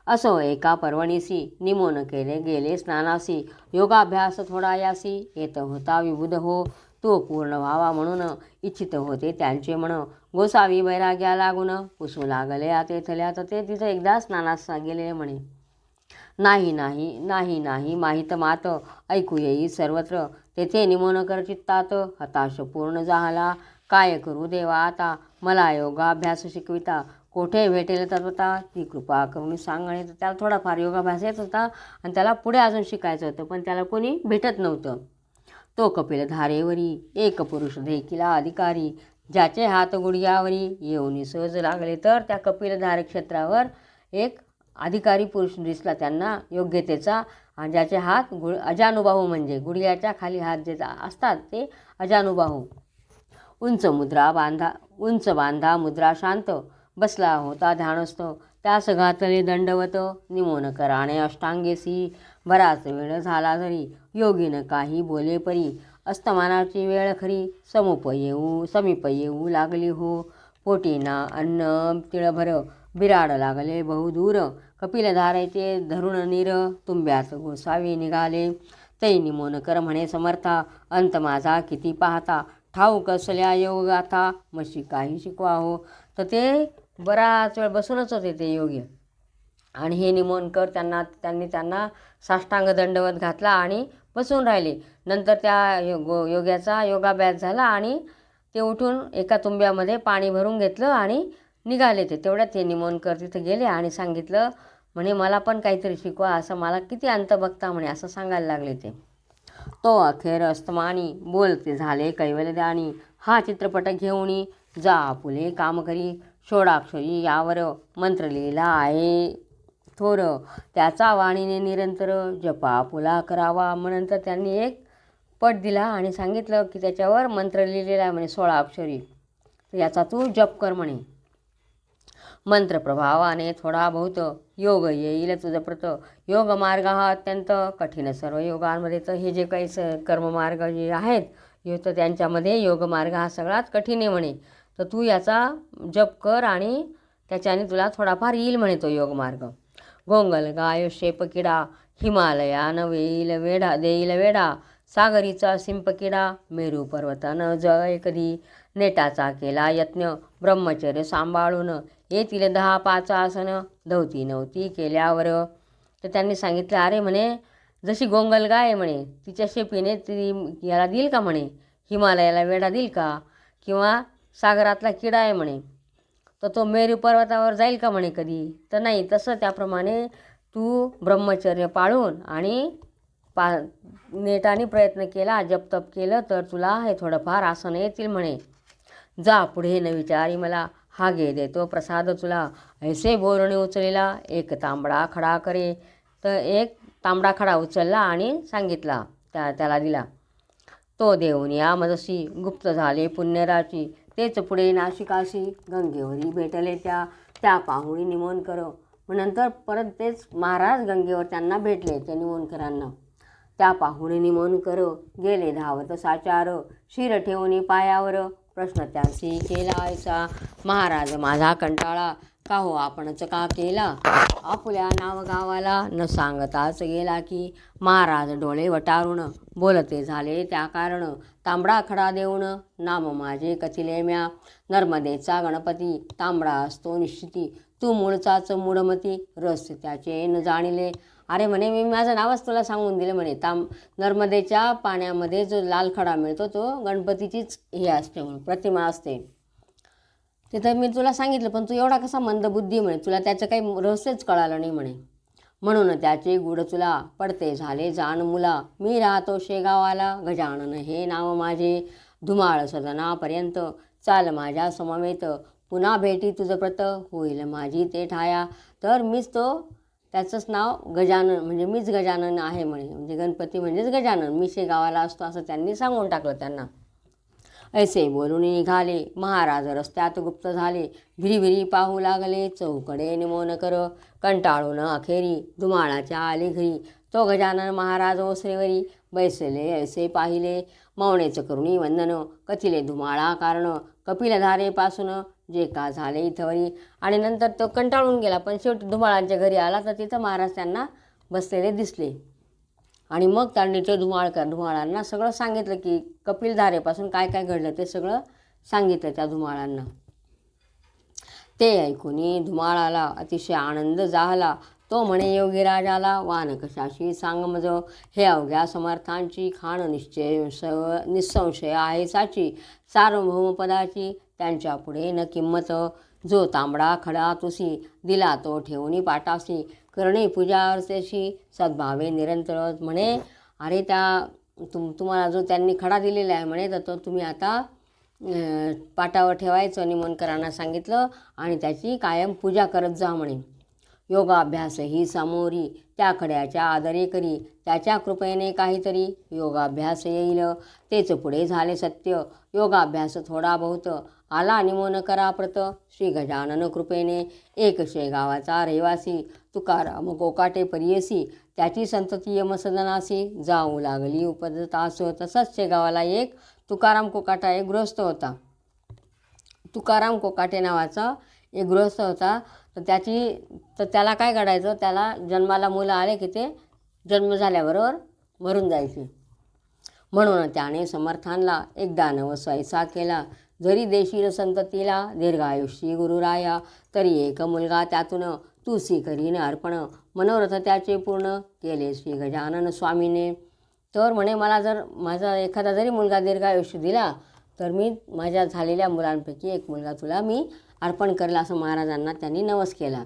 असो एका पर्वणीसी निमोन केले गेले स्नानासी. योगाभ्यास थोडा यासी येत होता विबुध हो. तो पूर्ण व्हावा म्हणून इच्छित होते त्यांचे मन. गोसावी वैराग्या लागून पुसू लागले तेथल्या. तर ते तिथं एकदा स्नानास गेलेले म्हणे. नाही नाही नाही नाही माहीत मात ऐकू येई सर्वत्र. तेथे निमोणकर चित्तात हताश पूर्ण झाला. काय करू देवा आता मला योगाभ्यास शिकविता. कोठे भेटेल तत्वता ती कृपा करून सांगणे. तर त्याला थोडाफार योगाभ्यास येत होता आणि त्याला पुढे अजून शिकायचं होतं पण त्याला कोणी भेटत नव्हतं. तो कपिलधारेवरी एक पुरुष देखील अधिकारी. ज्याचे हात गुडघ्यावरी येऊन सहज लागले. तर त्या कपिलधारे क्षेत्रावर एक अधिकारी पुरुष दिसला त्यांना योग्यतेचा. आणि ज्याचे हात अजानुबाहू म्हणजे गुडघ्याच्या खाली हात जे असतात ते अजानुबाहू. उंच बांधा मुद्रा शांत. बसला होता ध्यानस्थ त्यास घातले दंडवत. निमोणकराने अष्टांगेसी बराच वेळ झाला जरी. योगीन काही बोले परी अस्तमानाची वेळ खरी. समीप येऊ लागली हो. पोटीना अन्न तिळभर बिराड लागले बहुदूर. कपिलधारेचे धरुण नीर तुंब्यात गोसावी निघाले. तै निमोणकर म्हणे समर्था अंत माझा किती पाहता. ठाऊक असल्या योगाथा मशी काही शिकवा हो. तर ते बराच वेळ बसूनच होते ते योगी. आणि हे निमोणकर त्यांनी त्यांना साष्टांग दंडवत घातला आणि बसून राहिले. नंतर त्या योग्याचा योगाभ्यास झाला आणि ते उठून एका तुंब्यामध्ये पाणी भरून घेतलं आणि निघाले. तेवढ्यात ते निमोणकर तिथं गेले आणि सांगितलं म्हणे मला पण काहीतरी शिकवा असं. मला किती अंत बघता म्हणे असं सांगायला लागले ते. तो अखेर अस्तमानी बोलते झाले कैवल्यदानी. हा चित्रपट घेऊनी जा आपुले काम करी. षोडाक्षरी यावर मंत्र लिहिला आहे थोर. त्याचा वाणीने निरंतर जपा आपुला करावा. मग नंतर त्यांनी एक पट दिला आणि सांगितलं की त्याच्यावर मंत्र लिहिलेला आहे म्हणे 16 अक्षरी. याचा तू जप कर म्हणे. मंत्र प्रभावाने थोडा बहुत योग येईल तुझं प्रत. योग मार्ग हा अत्यंत कठीण सर्व योगांमध्ये. तर हे जे काही कर्ममार्ग जे आहेत तर त्यांच्यामध्ये योग मार्ग हा सगळ्यात कठीण आहे म्हणे. तर तू याचा जप कर आणि त्याच्याने तुला थोडाफार येईल म्हणे तो योग मार्ग. गोंगल गाय शेपकिडा हिमालयान देईल वेढा. सागरीचा शिंपकिडा मेरू पर्वतान जय कधी. नेटाचा केला यत्न ब्रह्मचर्य सांभाळून. येतील 10-5 आसन धवती नव्हती केल्यावर. तर त्यांनी सांगितलं अरे म्हणे जशी गोंगल गाय आहे म्हणे तिच्या शेपीने ती याला देईल का म्हणे हिमालयाला वेढा देईल का. किंवा सागरातला किडा आहे म्हणे तर तो मेरू पर्वतावर जाईल का म्हणे कधी. तर नाही. तसं त्याप्रमाणे तू ब्रह्मचर्य पाळून आणि नेटाने प्रयत्न केला जपतप केलं तर तुला हे थोडंफार आसन येतील म्हणे. जा पुढे न विचारी मला हा घे देतो प्रसाद तुला. ऐसे बोलणे उचलेला एक तांबडा खडा करे. तर एक तांबडा खडा उचलला आणि सांगितला त्याला दिला. तो देऊनिया मजसी गुप्त झाले पुण्यराची. तेच पुढे नाशिकाशी गंगेवरी भेटले त्या पाहुणी निमोणकर. मग नंतर परत तेच महाराज गंगेवर त्यांना भेटले त्या निमोणकरांना. त्या पाहुणे निमोणकर गेले धावत साचार. शिर ठेवून पायावर प्रश्न त्यांची केला ऐसा. महाराज माझा कंटाळा का हो आपणच का केला. आपुल्या नाव गावाला न सांगताच गेला की. महाराज डोळे वटारून बोलते झाले त्या कारण. तांबडा खडा देऊन नाम माझे कथिले म्या. नर्मदेचा गणपती तांबडा असतो निश्चिती. तू मूळचाच मूढमती रस त्याचे न जाणिले. अरे म्हणे मी माझं नावच तुला सांगून दिलं म्हणे. नर्मदेच्या पाण्यामध्ये जो लाल खडा मिळतो तो गणपतीचीच हे असते म्हणून प्रतिमा असते. ते तर मी तुला सांगितलं पण तू एवढा कसा मंदबुद्धी म्हणे. तुला त्याचं काही रहस्यच कळालं नाही म्हणे. म्हणून त्याचे गुढ तुला पडते झाले जाण मुला. मी राहतो शेगावाला गजानन हे नाव माझे. धुमाळ सदनापर्यंत चाल माझ्या समवेत. पुन्हा भेटी तुझं प्रत होईल माझी ते ठाया. तर मीच त्याचंच नाव गजानन म्हणजे मीच गजानन आहे म्हणे. म्हणजे गणपती म्हणजेच गजानन. मी शेगावाला असतो असं त्यांनी सांगून टाकलं त्यांना. ऐसे बोलून निघाले महाराज रस्त्यात गुप्त झाले. भिरीभिरी पाहू लागले चौकडे निमोणकर. कंटाळून अखेरी धुमाळाच्या आले घरी. तो गजानन महाराज ओसरेवरी बैसले ऐसे पाहिले. मौनेच करुणी वंदन कथिले धुमाळा कारण. कपिलधारेपासून जे का झाले इथवरी. आणि नंतर तो कंटाळून गेला पण शेवटी धुमाळांच्या घरी आला तर तिथं महाराज त्यांना बसलेले दिसले. आणि मग त्यांनी ते धुमाळांना सगळं सांगितलं की कपिलधारेपासून काय काय घडलं ते सगळं सांगितलं त्या धुमाळांना. ते ऐकून धुमाळाला अतिशय आनंद झाला. तो म्हणे योगीराजाला वान कशाशी सांग मज. हे अवघ्या समर्थांची खाण निसंशय आहे साची. सार्वभौमपदाची त्यांच्या पुढे न किंमत. जो तांबडा खडा तुसी दिला तो ठेवून पाटासी. करणे पूजा अर्चेशी सद्भावे निरंतर. म्हणे अरे तुम्हाला जो त्यांनी खडा दिलेला आहे म्हणे तर तो तुम्ही आता पाटावर ठेवायचं निमोणकरांना सांगितलं आणि त्याची कायम पूजा करत जा म्हणे. योगाभ्यास ही समोरी त्या खड्याच्या आदरे करी. त्याच्या कृपेने काहीतरी योगाभ्यास येईल. तेच पुढे झाले सत्य. योगाभ्यास थोडा बहुत आला निमोणकरा प्रत. श्री गजानन कृपेने एक शेगावाचा रहिवासी. तुकाराम कोकाटे परियसी त्याची संतती यमसदनासी. जाऊ लागली उपदतास. तसंच शेगावाला एक तुकाराम कोकाटा एक गृहस्थ होता. तुकाराम कोकाटे नावाचा एक गृहस्थ होता. तर त्याला काय घडायचं, त्याला जन्माला मुलं आले की ते जन्म झाल्याबरोबर मरून जायचे. म्हणून त्याने समर्थांना एकदा नवसायसा केला. जरी देशील संततीला दीर्घायुष्यी गुरुराया. तरी एक मुलगा त्यातून तुसी करीन अर्पण. मनोरथ त्याचे पूर्ण केले श्री गजानन स्वामीने. तर म्हणे मला जर माझा एखादा जरी मुलगा दीर्घायुष्य दिला तर मी माझ्या झालेल्या मुलांपैकी एक मुलगा तुला मी अर्पण करेल असं महाराजांना त्यांनी नवस केला.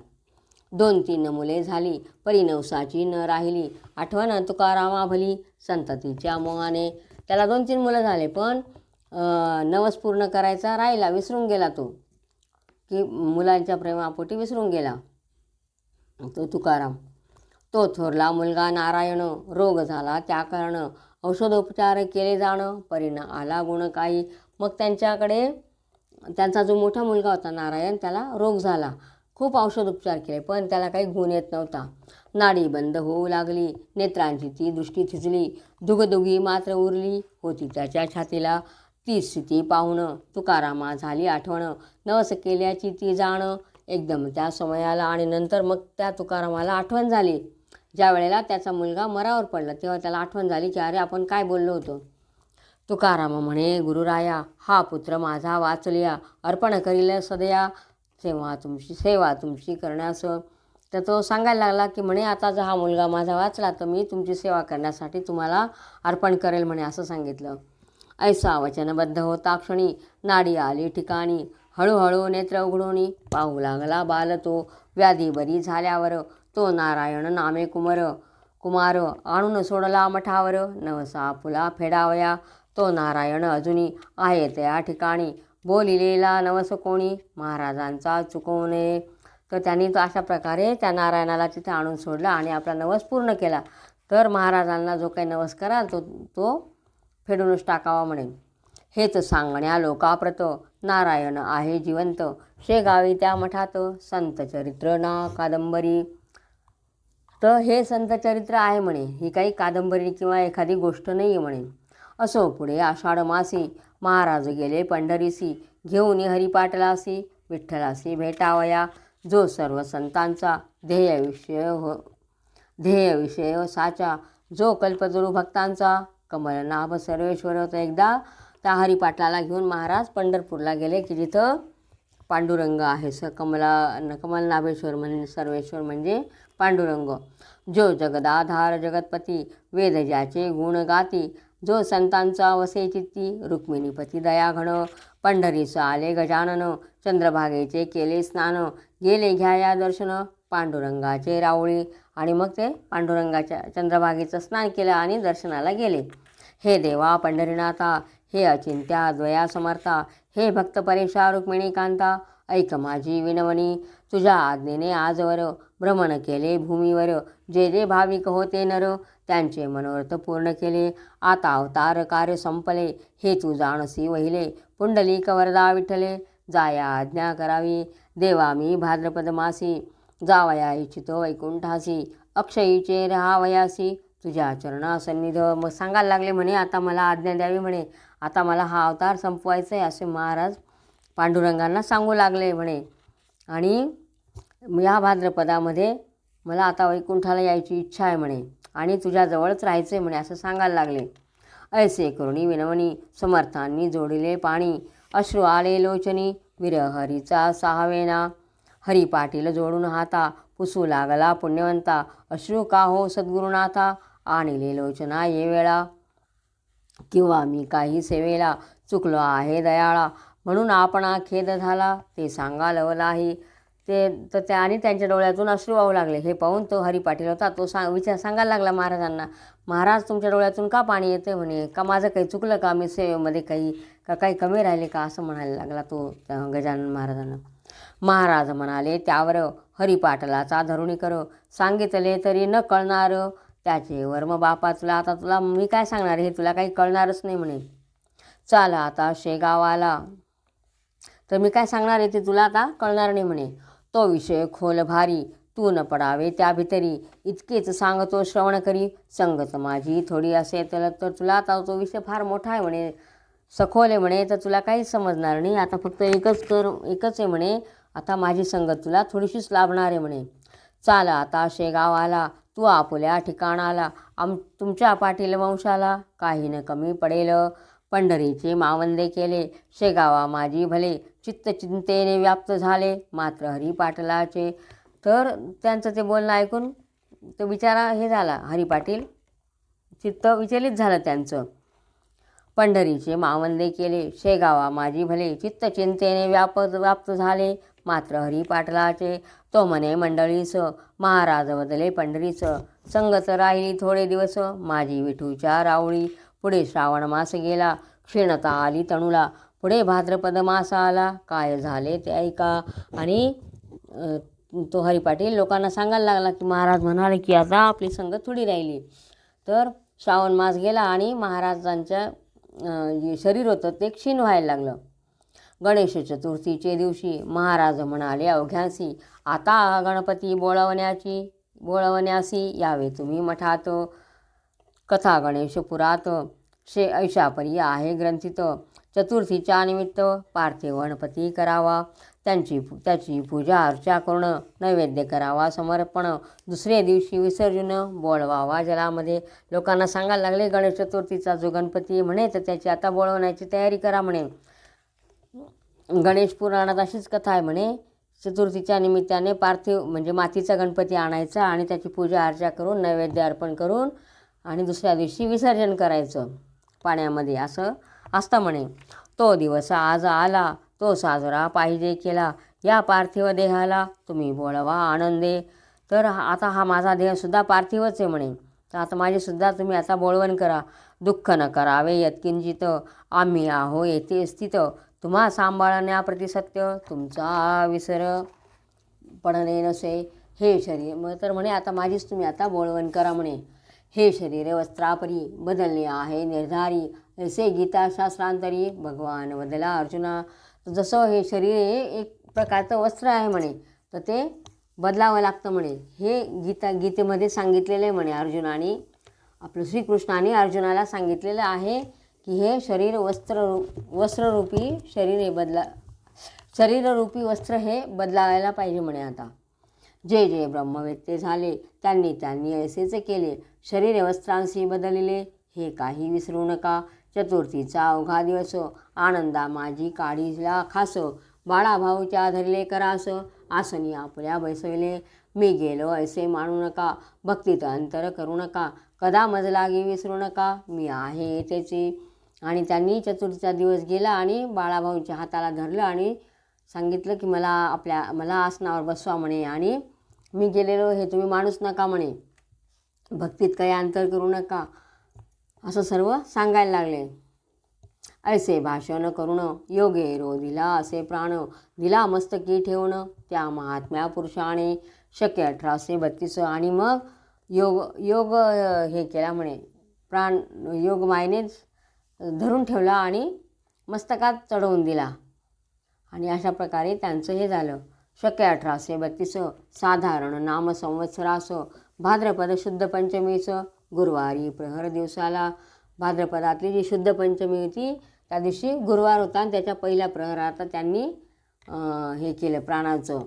2-3 मुले झाली परी नवसाची न राहिली. आठवण तुकारामा भली संततीच्या मोहाने. त्याला 2-3 मुलं झाले पण नवस पूर्ण करायचा राहिला, विसरून गेला तो, की मुलांच्या प्रेमापोटी विसरून गेला तो तुकाराम. तो थोरला मुलगा नारायण रोग झाला त्या कारण. औषधोपचार केले जाणं परीना आला गुण काही. मग त्यांचा जो मोठा मुलगा होता नारायण त्याला रोग झाला. खूप औषधोपचार केले पण त्याला काही गुण येत नव्हता. नाडी बंद होऊ लागली. नेत्रांची ती दृष्टी थिजली. दुगदुगी मात्र उरली होती त्याच्या छातीला. ती स्थिती पाहून तुकारामा झाली आठवण. नवस केल्याची ती जाण एकदम त्या समयाला. आणि नंतर मग त्या तुकारामाला आठवण झाली. ज्या वेळेला त्याचा मुलगा मरावर पडला तेव्हा त्याला आठवण झाली की अरे आपण काय बोललो होतो. तुकाराम म्हणे गुरुराया हा पुत्र माझा वाचलिया. अर्पण करील सदया सेवा तुमची करण्यास. तर तो सांगायला लागला की म्हणे आता जर हा मुलगा माझा वाचला तर मी तुमची सेवा करण्यासाठी तुम्हाला अर्पण करेल म्हणे असं सांगितलं. ऐसा वचनबद्ध होता क्षणी नाडी आली ठिकाणी. हळूहळू नेत्र उघडून पाहू लागला बाल तो. व्याधी बरी झाल्यावर तो नारायण नामे कुमार आणून सोडला मठावर. नवसा फुला फेडावया तो नारायण अजूनी आहे त्या ठिकाणी. बोलिलेला नवस कोणी महाराजांचा चुकवू नये. तर त्यांनी तो अशा प्रकारे त्या नारायणाला तिथे आणून सोडला आणि आपला नवस पूर्ण केला. तर महाराजांना जो काही नवस कराल तो फेडूनच टाकावा म्हणे. हेच सांगण्या लोकाप्रत नारायण आहे जिवंत, शेगावी त्या मठात संत चरित्र ना कादंबरी. तर हे संत चरित्र आहे म्हणे, ही काही कादंबरी किंवा एखादी गोष्ट नाही आहे म्हणे. असो पुढे आषाढ मासी महाराज गेले पंढरीसी, घेऊन हरिपाटलासी विठ्ठलासी भेटावया, जो सर्व संतांचा ध्येय विषय साचा, जो कल्पतरू भक्तांचा कमलनाभ सर्वेश्वर. तर एकदा त्या हरिपाटलाला घेऊन महाराज पंढरपूरला गेले की जिथं पांडुरंग आहे. कमलनाभेश्वर म्हणजे सर्वेश्वर म्हणजे पांडुरंग. जो जगदाधार जगतपती, वेद ज्याचे गुण गाती, जो संतांचा वसे चित्ती, रुक्मिणीपती दयाघन. पंढरीस आले गजानन, चंद्रभागेचे केले स्नान, गेले घ्याया दर्शन पांडुरंगाचे रावळी. आणि मग ते पांडुरंगाच्या चंद्रभागेचं स्नान केलं आणि दर्शनाला गेले. हे देवा पंढरीनाथा, हे अचिंत्या द्वया समर्था, हे भक्त परेशा रुक्मिणी कांता, ऐक माझी विनवणी. तुझ्या आज्ञेने आजवर भ्रमण केले भूमीवर, जे जे भाविक होते नर, त्यांचे मनोरथ पूर्ण केले. आता अवतार कार्य संपले, हे तू जाणसी वहिले, पुंडलिक वरदा विठ्ठले, जाया आज्ञा करावी. देवा मी भाद्रपद मासी, जावया इच्छितो वैकुंठासी, अक्षयीचे राहावयासी, तुझ्या चरणा सन्निध. मग सांगायला लागले म्हणे, आता मला आज्ञा द्यावी म्हणे, आता मला हा अवतार संपवायचा आहे असे महाराज पांडुरंगांना सांगू लागले म्हणे. आणि या भाद्रपदामध्ये मला आता वैकुंठाला यायची इच्छा आहे म्हणे आणि तुझ्याजवळच राहायचं आहे म्हणे असं सांगायला लागले. ऐसे करुणी विनवणी समर्थांनी जोडिले पाणी, अश्रू आले लोचनी विरहरीचा सहावेना. हरी पाटील जोडून हाता पुसू लागला पुण्यवंता, अश्रू का हो सद्गुरुनाथा, आणले लोचना ये वेळा. किंवा मी काही सेवेला चुकलो आहे दयाळा, म्हणून आपणा खेद झाला ते सांगा लवलाही. आणि त्यांच्या डोळ्यातून अश्रू वाहू लागले. हे पाहून तो हरिपाटील होता, तो सांगायला लागला महाराजांना, महाराज तुमच्या डोळ्यातून का पाणी येते म्हणे, का माझं काही चुकलं का, मी सेवेमध्ये काही कमी राहिले का असं म्हणायला लागला तो गजानन महाराजांना. महाराज म्हणाले त्यावर, हरिपाटलाचा धरुणी कर, सांगितले तरी न कळणार, त्याचे वर्म बापा तुला मी काय सांगणार, हे तुला काही कळणारच नाही म्हणे. चाल आता शेगावाला, तर मी काय सांगणार आहे ते तुला आता कळणार नाही म्हणे. तो विषय खोल भारी, तू न पडावे त्या भितरी, इतकेच सांगतो श्रवण करी, संगत माझी थोडी असेल तर तुला आता तो विषय फार मोठा आहे म्हणे, सखोल आहे म्हणे, तर तुला काहीच समजणार नाही. आता फक्त एकच आहे म्हणे, आता माझी संगत तुला थोडीशीच लाभणार आहे म्हणे. चाल आता शेगावाला, तू आपुल्या ठिकाणाला, तुमच्या पाटील वंशाला काही न कमी पडेल. पंढरीचे मावंदे केले, शेगावा माझी भले, चित्त चिंतेने व्याप्त झाले, मात्र हरिपाटलाचे. तर त्यांचं ते बोलणं ऐकून तो बिचारा हे झाला, हरिपाटील चित्त विचलित झालं त्यांचं. पंढरीचे मावंदे केले, शेगावा माझी भले, चित्त चिंतेने व्याप्त झाले, मात्र हरिपाटलाचे. तो म्हणे मंडळीस, महाराज बदले पंढरीस, संगत राहिली थोडे दिवस, माझी विठूच्या रावळी. पुढे श्रावण मास गेला, क्षीणता आली तणूला, पुढे भाद्रपद मास आला, काय झाले ते ऐका. आणि तो हरिपाटील लोकांना सांगायला लागला की महाराज म्हणाले की आता आपली संगत थोडी राहिली. तर श्रावण मास गेला आणि महाराजांच्या जे शरीर होतं ते क्षीण व्हायला लागलं. गणेश चतुर्थीचे दिवशी महाराज म्हणाले अवघ्यांसी, आता गणपती बोळवण्यासी यावे तुम्ही मठात. कथा गणेशपुरात ऐशापरी आहे ग्रंथित, चतुर्थीच्या निमित्त पार्थिव गणपती करावा, त्याची पूजा अर्चा करून नैवेद्य करावा समर्पण, दुसऱ्या दिवशी विसर्जन बोळवावा जलामध्ये. लोकांना सांगायला लागले गणेश चतुर्थीचा जो गणपती म्हणे तर त्याची आता बोळवण्याची तयारी करा म्हणे. गणेश पुराणात अशीच कथा आहे म्हणे, चतुर्थीच्या निमित्ताने पार्थिव म्हणजे मातीचा गणपती आणायचा आणि त्याची पूजा अर्चा करून नैवेद्य अर्पण करून आणि दुसऱ्या दिवशी विसर्जन करायचं पाण्यामध्ये, असं असतं म्हणे. तो दिवस आज आला, तो साजरा पाहिजे केला, या पार्थिव देहाला तुम्ही बोळवा आनंदे. तर आता हा माझा देहसुद्धा पार्थिवच आहे म्हणे, तर आता माझीसुद्धा तुम्ही आता बोळवण करा. दुःख न करावे यत्किंचित, आम्ही आहो येथे स्थित, तुम्हा सांभाळण्याप्रती सत्य, तुमचा विसर पडणे नसे. हे शरीर मग तर म्हणे आता माझीच तुम्ही आता बोळवण करा म्हणे. हे शरीर वस्त्रापरी बदलणे आहे निर्धारी, ऐसे गीताशास्त्रांतरी भगवान वदला अर्जुना. जसं हे शरीर हे एक प्रकारचं वस्त्र आहे म्हणे, तर ते बदलावं लागतं म्हणे. हे गीतेमध्ये सांगितलेलं आहे म्हणे. अर्जुनाने आपलं श्रीकृष्णाने अर्जुनाला सांगितलेलं आहे की हे शरीर वस्त्ररूपी शरीर हे शरीररूपी वस्त्र हे बदलावायला पाहिजे म्हणे. आता जे जे ब्रह्मवेत्ते झाले त्यांनी ऐसेच केले. शरीर वस्त्रांशी बदलले हे काही विसरू नका. चतुर्थीचा अवघा दिवस आनंदा माझी काढीला खास. बाळाभाऊच्या धरले करास आसनी आपल्या बैसविले. मी गेलो ऐसे मानू नका. भक्तीत अंतर करू नका. कदा मज लागी विसरू नका. मी आहे त्याची. आणि त्यांनी चतुर्थीचा दिवस गेला आणि बाळाभाऊंच्या हाताला धरलं आणि सांगितलं की मला आसनावर बसवा म्हणे. आणि मी गेलेलो हे तुम्ही मानूच नका म्हणे. भक्तीत काही अंतर करू नका असं सर्व सांगायला लागले. ऐसे भाषण करून योगे रो दिला असे प्राण. दिला मस्तकी ठेवून त्या महात्म्या पुरुषाने. शक्य 1832. आणि मग योग हे केला म्हणे. प्राण योग मायनेच धरून ठेवला आणि मस्तकात चढवून दिला. आणि अशा प्रकारे त्यांचं हे झालं. शक्य 1832. साधारण नाम संवत्सरास भाद्रपद शुद्ध पंचमीस. गुरुवारी प्रहर दिवसाला. भाद्रपदातली जी शुद्ध पंचमी होती त्या दिवशी गुरुवार होता आणि त्याच्या पहिल्या प्रहरात त्यांनी हे केलं प्राणाचं.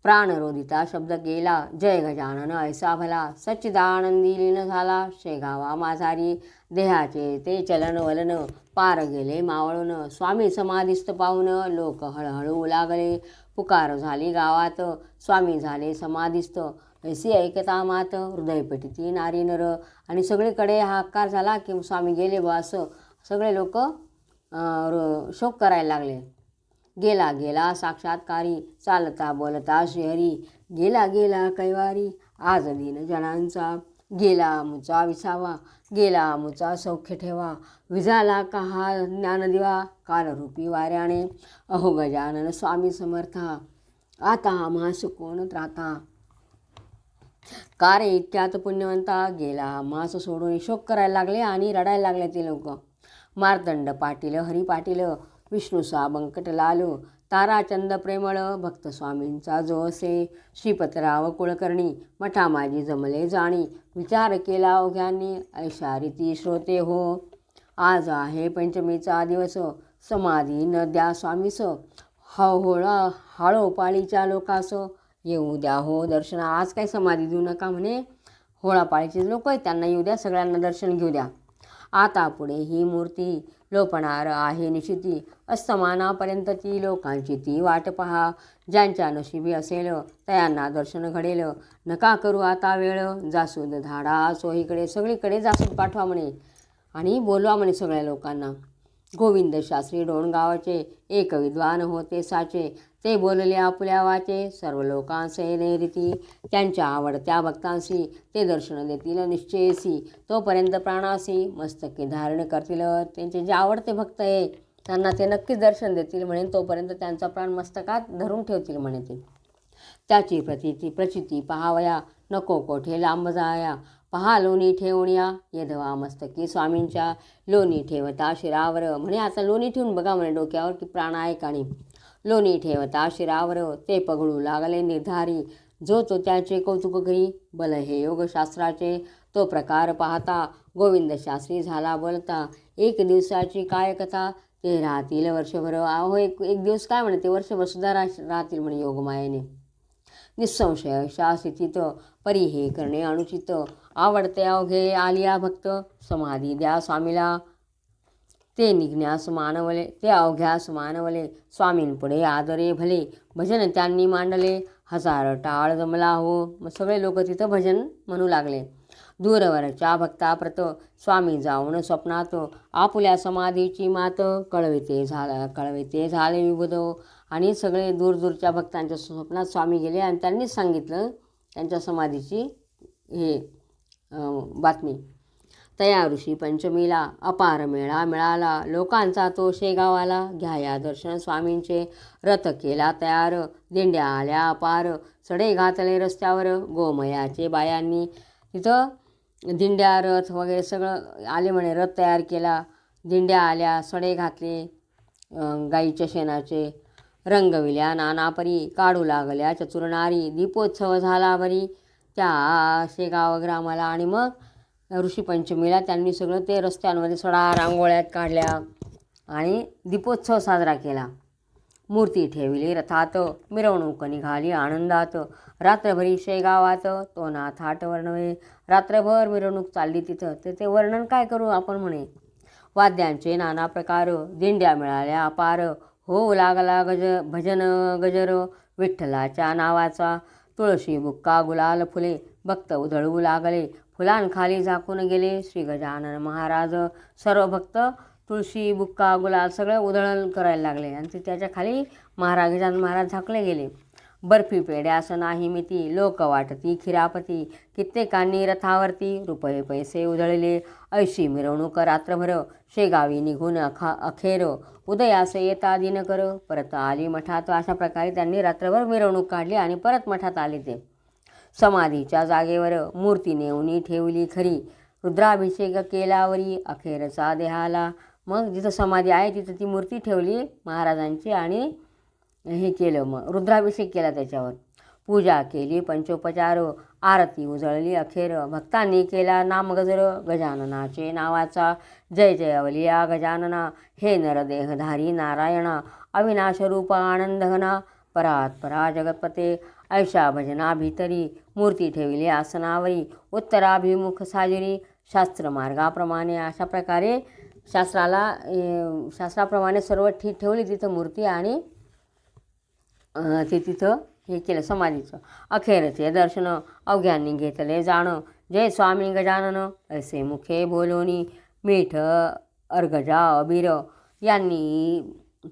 प्राणरोधिता शब्द केला. जय गजानन ऐसा भला. सच्चिदानंदी लीन झाला. शेगावा माझारी. देहाचे ते चलन वलन पार गेले मावळून. स्वामी समाधिस्थ पाहून लोक हळहळू लागले. पुकार झाली गावात. स्वामी झाले समाधिस्थ. ऐसी ऐकता मात. हृदयपेटीती नारी नर. आणि सगळीकडे हाहाकार झाला की स्वामी गेले बा असं. सगळे लोक शोक करायला लागले. गेला गेला साक्षात्कारी. चालता बोलता श्रीहरी. गेला गेला कैवारी. आज दिन जनांचा. गेला मुचा विसावा. गेला मुचा सौख्य ठेवा. विजाला का हा ज्ञानदिवा. कालरूपी वाऱ्याने. अहो गजानन स्वामी समर्था. आता आम्हास कोण त्राता. का रे इतक्यात पुण्यवंता. गेला आम्हास सोडून. शोक करायला लागले आणि रडायला लागले ते लोक. मार्तंड पाटील हरी पाटील. विष्णुसा बंकटलालू. ताराचंद प्रेमळ. भक्त स्वामींचा जो असे. श्रीपतराव कुलकर्णी. मठा माझी जमले जाणी. विचार केला ओघ्यांनी. ऐशा रीती श्रोते हो. आज आहे पंचमीचा दिवस. समाधी न द्या स्वामीस. हाळोपाळीच्या लोकास. येऊ द्या हो दर्शन. आज काही समाधी देऊ नका म्हणे. होळापाळीचे लोक आहेत त्यांना येऊ द्या. सगळ्यांना दर्शन घेऊ द्या. आता पुढे ही मूर्ती लोपणार आहे निशिती. अस्तमानापर्यंत ती लोकांची ती वाट पहा. ज्यांच्या नशिबी असेल त्यांना दर्शन घडेल. नका करू आता वेळ. जासूद धाडा सोहीकडे. सगळीकडे जासूद पाठवा म्हणे आणि बोलवा म्हणे सगळ्या लोकांना. गोविंद शास्त्री डोणगावाचे एक विद्वान होते साचे. ते बोलले आपुल्या वाचे. सर्व लोकांचे नैरीती. त्यांच्या आवडत्या भक्तांशी ते दर्शन देतील निश्चयसी. तोपर्यंत प्राणासी मस्तकी धारण करतील. त्यांचे जे आवडते भक्त आहे त्यांना ते नक्कीच दर्शन देतील म्हणे. तोपर्यंत त्यांचा प्राण मस्तकात धरून ठेवतील म्हणे ते. त्याची प्रचिती पहावया. नको कोठे लांब जाया. पहा लोणी ठेवून या. यधवा मस्तकी स्वामींच्या. लोणी ठेवता शिरावर. म्हणे आता लोणी ठेवून बघा म्हणे डोक्यावर की प्राण आहे का नाही. लोणी ठेवता शिरावर. ते पगळू लागले निर्धारी. जो तो त्याचे कौतुक करी. बल हे योगशास्त्राचे. तो प्रकार पाहता गोविंद शास्त्री झाला बोलता. एक दिवसाची काय कथा. ते राहतील वर्षभर. अहो एक दिवस काय म्हणे ते वर्षभर सुद्धा राहतील म्हणे योगमायेने. निसंशय अशा स्थितीत परी हे करणे अनुचित. आवडते अवघे आलिया भक्त. समाधी द्या स्वामीला. ते निघण्यास मानवले. ते अवघ्यास मानवले. स्वामींपुढे आदरे भले. भजन त्यांनी मांडले. हजार टाळ जमला हो. मग सगळे लोक तिथं भजन म्हणू लागले. दूरवरच्या भक्ताप्रत स्वामी जाऊन स्वप्नात. आपुल्या समाधीची मात. कळविते झाले विबुध. आणि सगळे दूरच्या भक्तांच्या स्वप्नात स्वामी गेले आणि त्यांनीच सांगितलं त्यांच्या समाधीची हे बातमी. तया ऋषी पंचमीला अपार मेळा मिळाला. लोकांचा तो शेगावाला. घ्याया दर्शन स्वामींचे. रथ केला तयार. दिंड्या आल्या अपार. सडे घातले रस्त्यावर गोमयाचे बायांनी. तिथं दिंड्या रथ वगैरे सगळं आले म्हणे. रथ तयार केला, दिंड्या आल्या, सडे घातले गाईच्या शेणाचे, रंगविल्या नानापरी, काढू लागल्या चतुरनारी, दीपोत्सव झाला बरी त्या शेगाव ग्रामाला. आणि मग ऋषीपंचमीला त्यांनी सगळं ते रस्त्यांमध्ये सडा रांगोळ्यात काढल्या आणि दीपोत्सव साजरा केला. मूर्ती ठेवली रथात, मिरवणूक निघाली आनंदात, रात्रभरी शेगावात तो ना थाट वर्णवे. रात्रभर मिरवणूक चालली तिथं. ते वर्णन काय करू आपण म्हणे. वाद्यांचे नाना प्रकार, दिंड्या मिळाल्या अपार, होऊ लागला भजन गजर विठ्ठलाच्या नावाचा. तुळशी बुक्का गुलाल फुले, भक्त उधळू लागले, फुलांखाली झाकून गेले श्री गजानन महाराज. सर्व भक्त तुळशी बुक्का गुलाल सगळं उधळण करायला लागले आणि ते त्याच्या खाली गजानन महाराज झाकले गेले. बर्फी पेड्यास नाही मिती, लोक वाटती खिरापती, कित्येकांनी रथावरती रुपये पैसे उधळले. ऐशी मिरवणूक रात्रभर, शेगावी निघून अखेर, उदयास येता दिनकर, परत आली मठात. अशा प्रकारे त्यांनी रात्रभर मिरवणूक काढली आणि परत मठात आले. ते समाधीच्या जागेवर मूर्ती नेऊनी ठेवली खरी, रुद्राभिषेक केलावरी अखेरचा देहाला. मग जिथं समाधी आहे तिथं ती मूर्ती ठेवली महाराजांची आणि हे केलं, मग रुद्राभिषेक केला त्याच्यावर. पूजा केली पंचोपचार, आरती उजळली अखेर, भक्तांनी केला नामगजर गजाननाचे नावाचा. जय जय अवलिया गजानना, हे नरदेहधारी नारायणा, अविनाश रूप आनंदघना, परात परा जगतपते. ऐशा भजना भीतरी, मूर्ती ठेवली आसनावरी, उत्तराभिमुख साजिरी, शास्त्र मार्गाप्रमाणे. अशा प्रकारे शास्त्राप्रमाणे सर्व ठेवली तिथं मूर्ती आणि ते तिथं हे केलं समाधीचं. अखेरचे दर्शन अवघ्यांनी घेतले जाण, जय स्वामी गजानन ऐसे मुखे बोलोनी. मीठ अर्गजा अबीर यांनी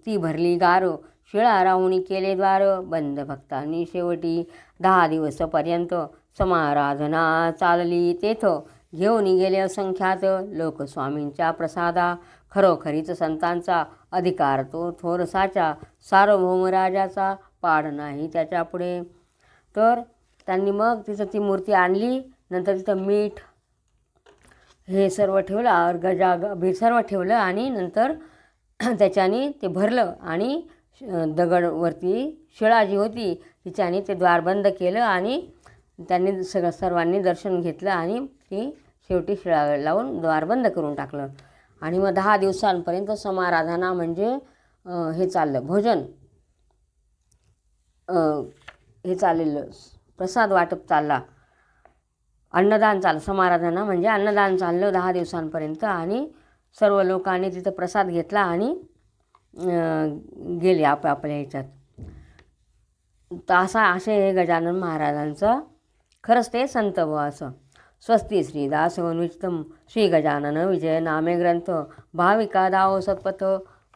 ती भरली गार, शिळा राहुणी केले द्वार, बंद भक्तांनी शेवटी. 10 दिवसपर्यंत समाराधना चालली तेथ, घेऊन गेले असंख्यात लोक स्वामींच्या प्रसादा. खरोखरीच संतांचा अधिकार तो थोरसाचा, सार्वभौम राजाचा पाड नाही त्याच्या पुढे. तर त्यांनी मग तिथं ती मूर्ती आणली, नंतर तिथं मीठ हे सर्व ठेवलं, अर्गजा अबीर सर्व ठेवलं आणि नंतर त्याच्याने ते भरलं आणि दगडवरती शिळा जी होती तिच्याने ते द्वार बंद केलं आणि त्यांनी सर्वांनी दर्शन घेतलं आणि ती शेवटी शिळा लावून द्वार बंद करून टाकलं. आणि मग 10 दिवसांपर्यंत समाराधना म्हणजे हे चाललं भोजन, हे चाललेलं प्रसाद वाटप चालला, अन्नदान चाललं. समाराधना म्हणजे अन्नदान चाललं 10 दिवसांपर्यंत आणि सर्व लोकांनी तिथं प्रसाद घेतला आणि गेले आपल्या ह्याच्यात. तर असे हे गजानन महाराजांचं खरंच ते संत असं. स्वस्ती श्रीदास वनुचितम, श्री गजानन विजय नामे ग्रंथ, भाविका दाव सत्पथ,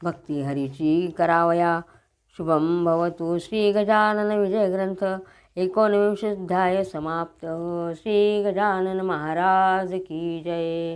भक्ती हरीची करावया. शुभम भवतु श्री गजानन विजय ग्रंथ. 19 अध्याय समाप्त. श्री गजानन महाराज की जय.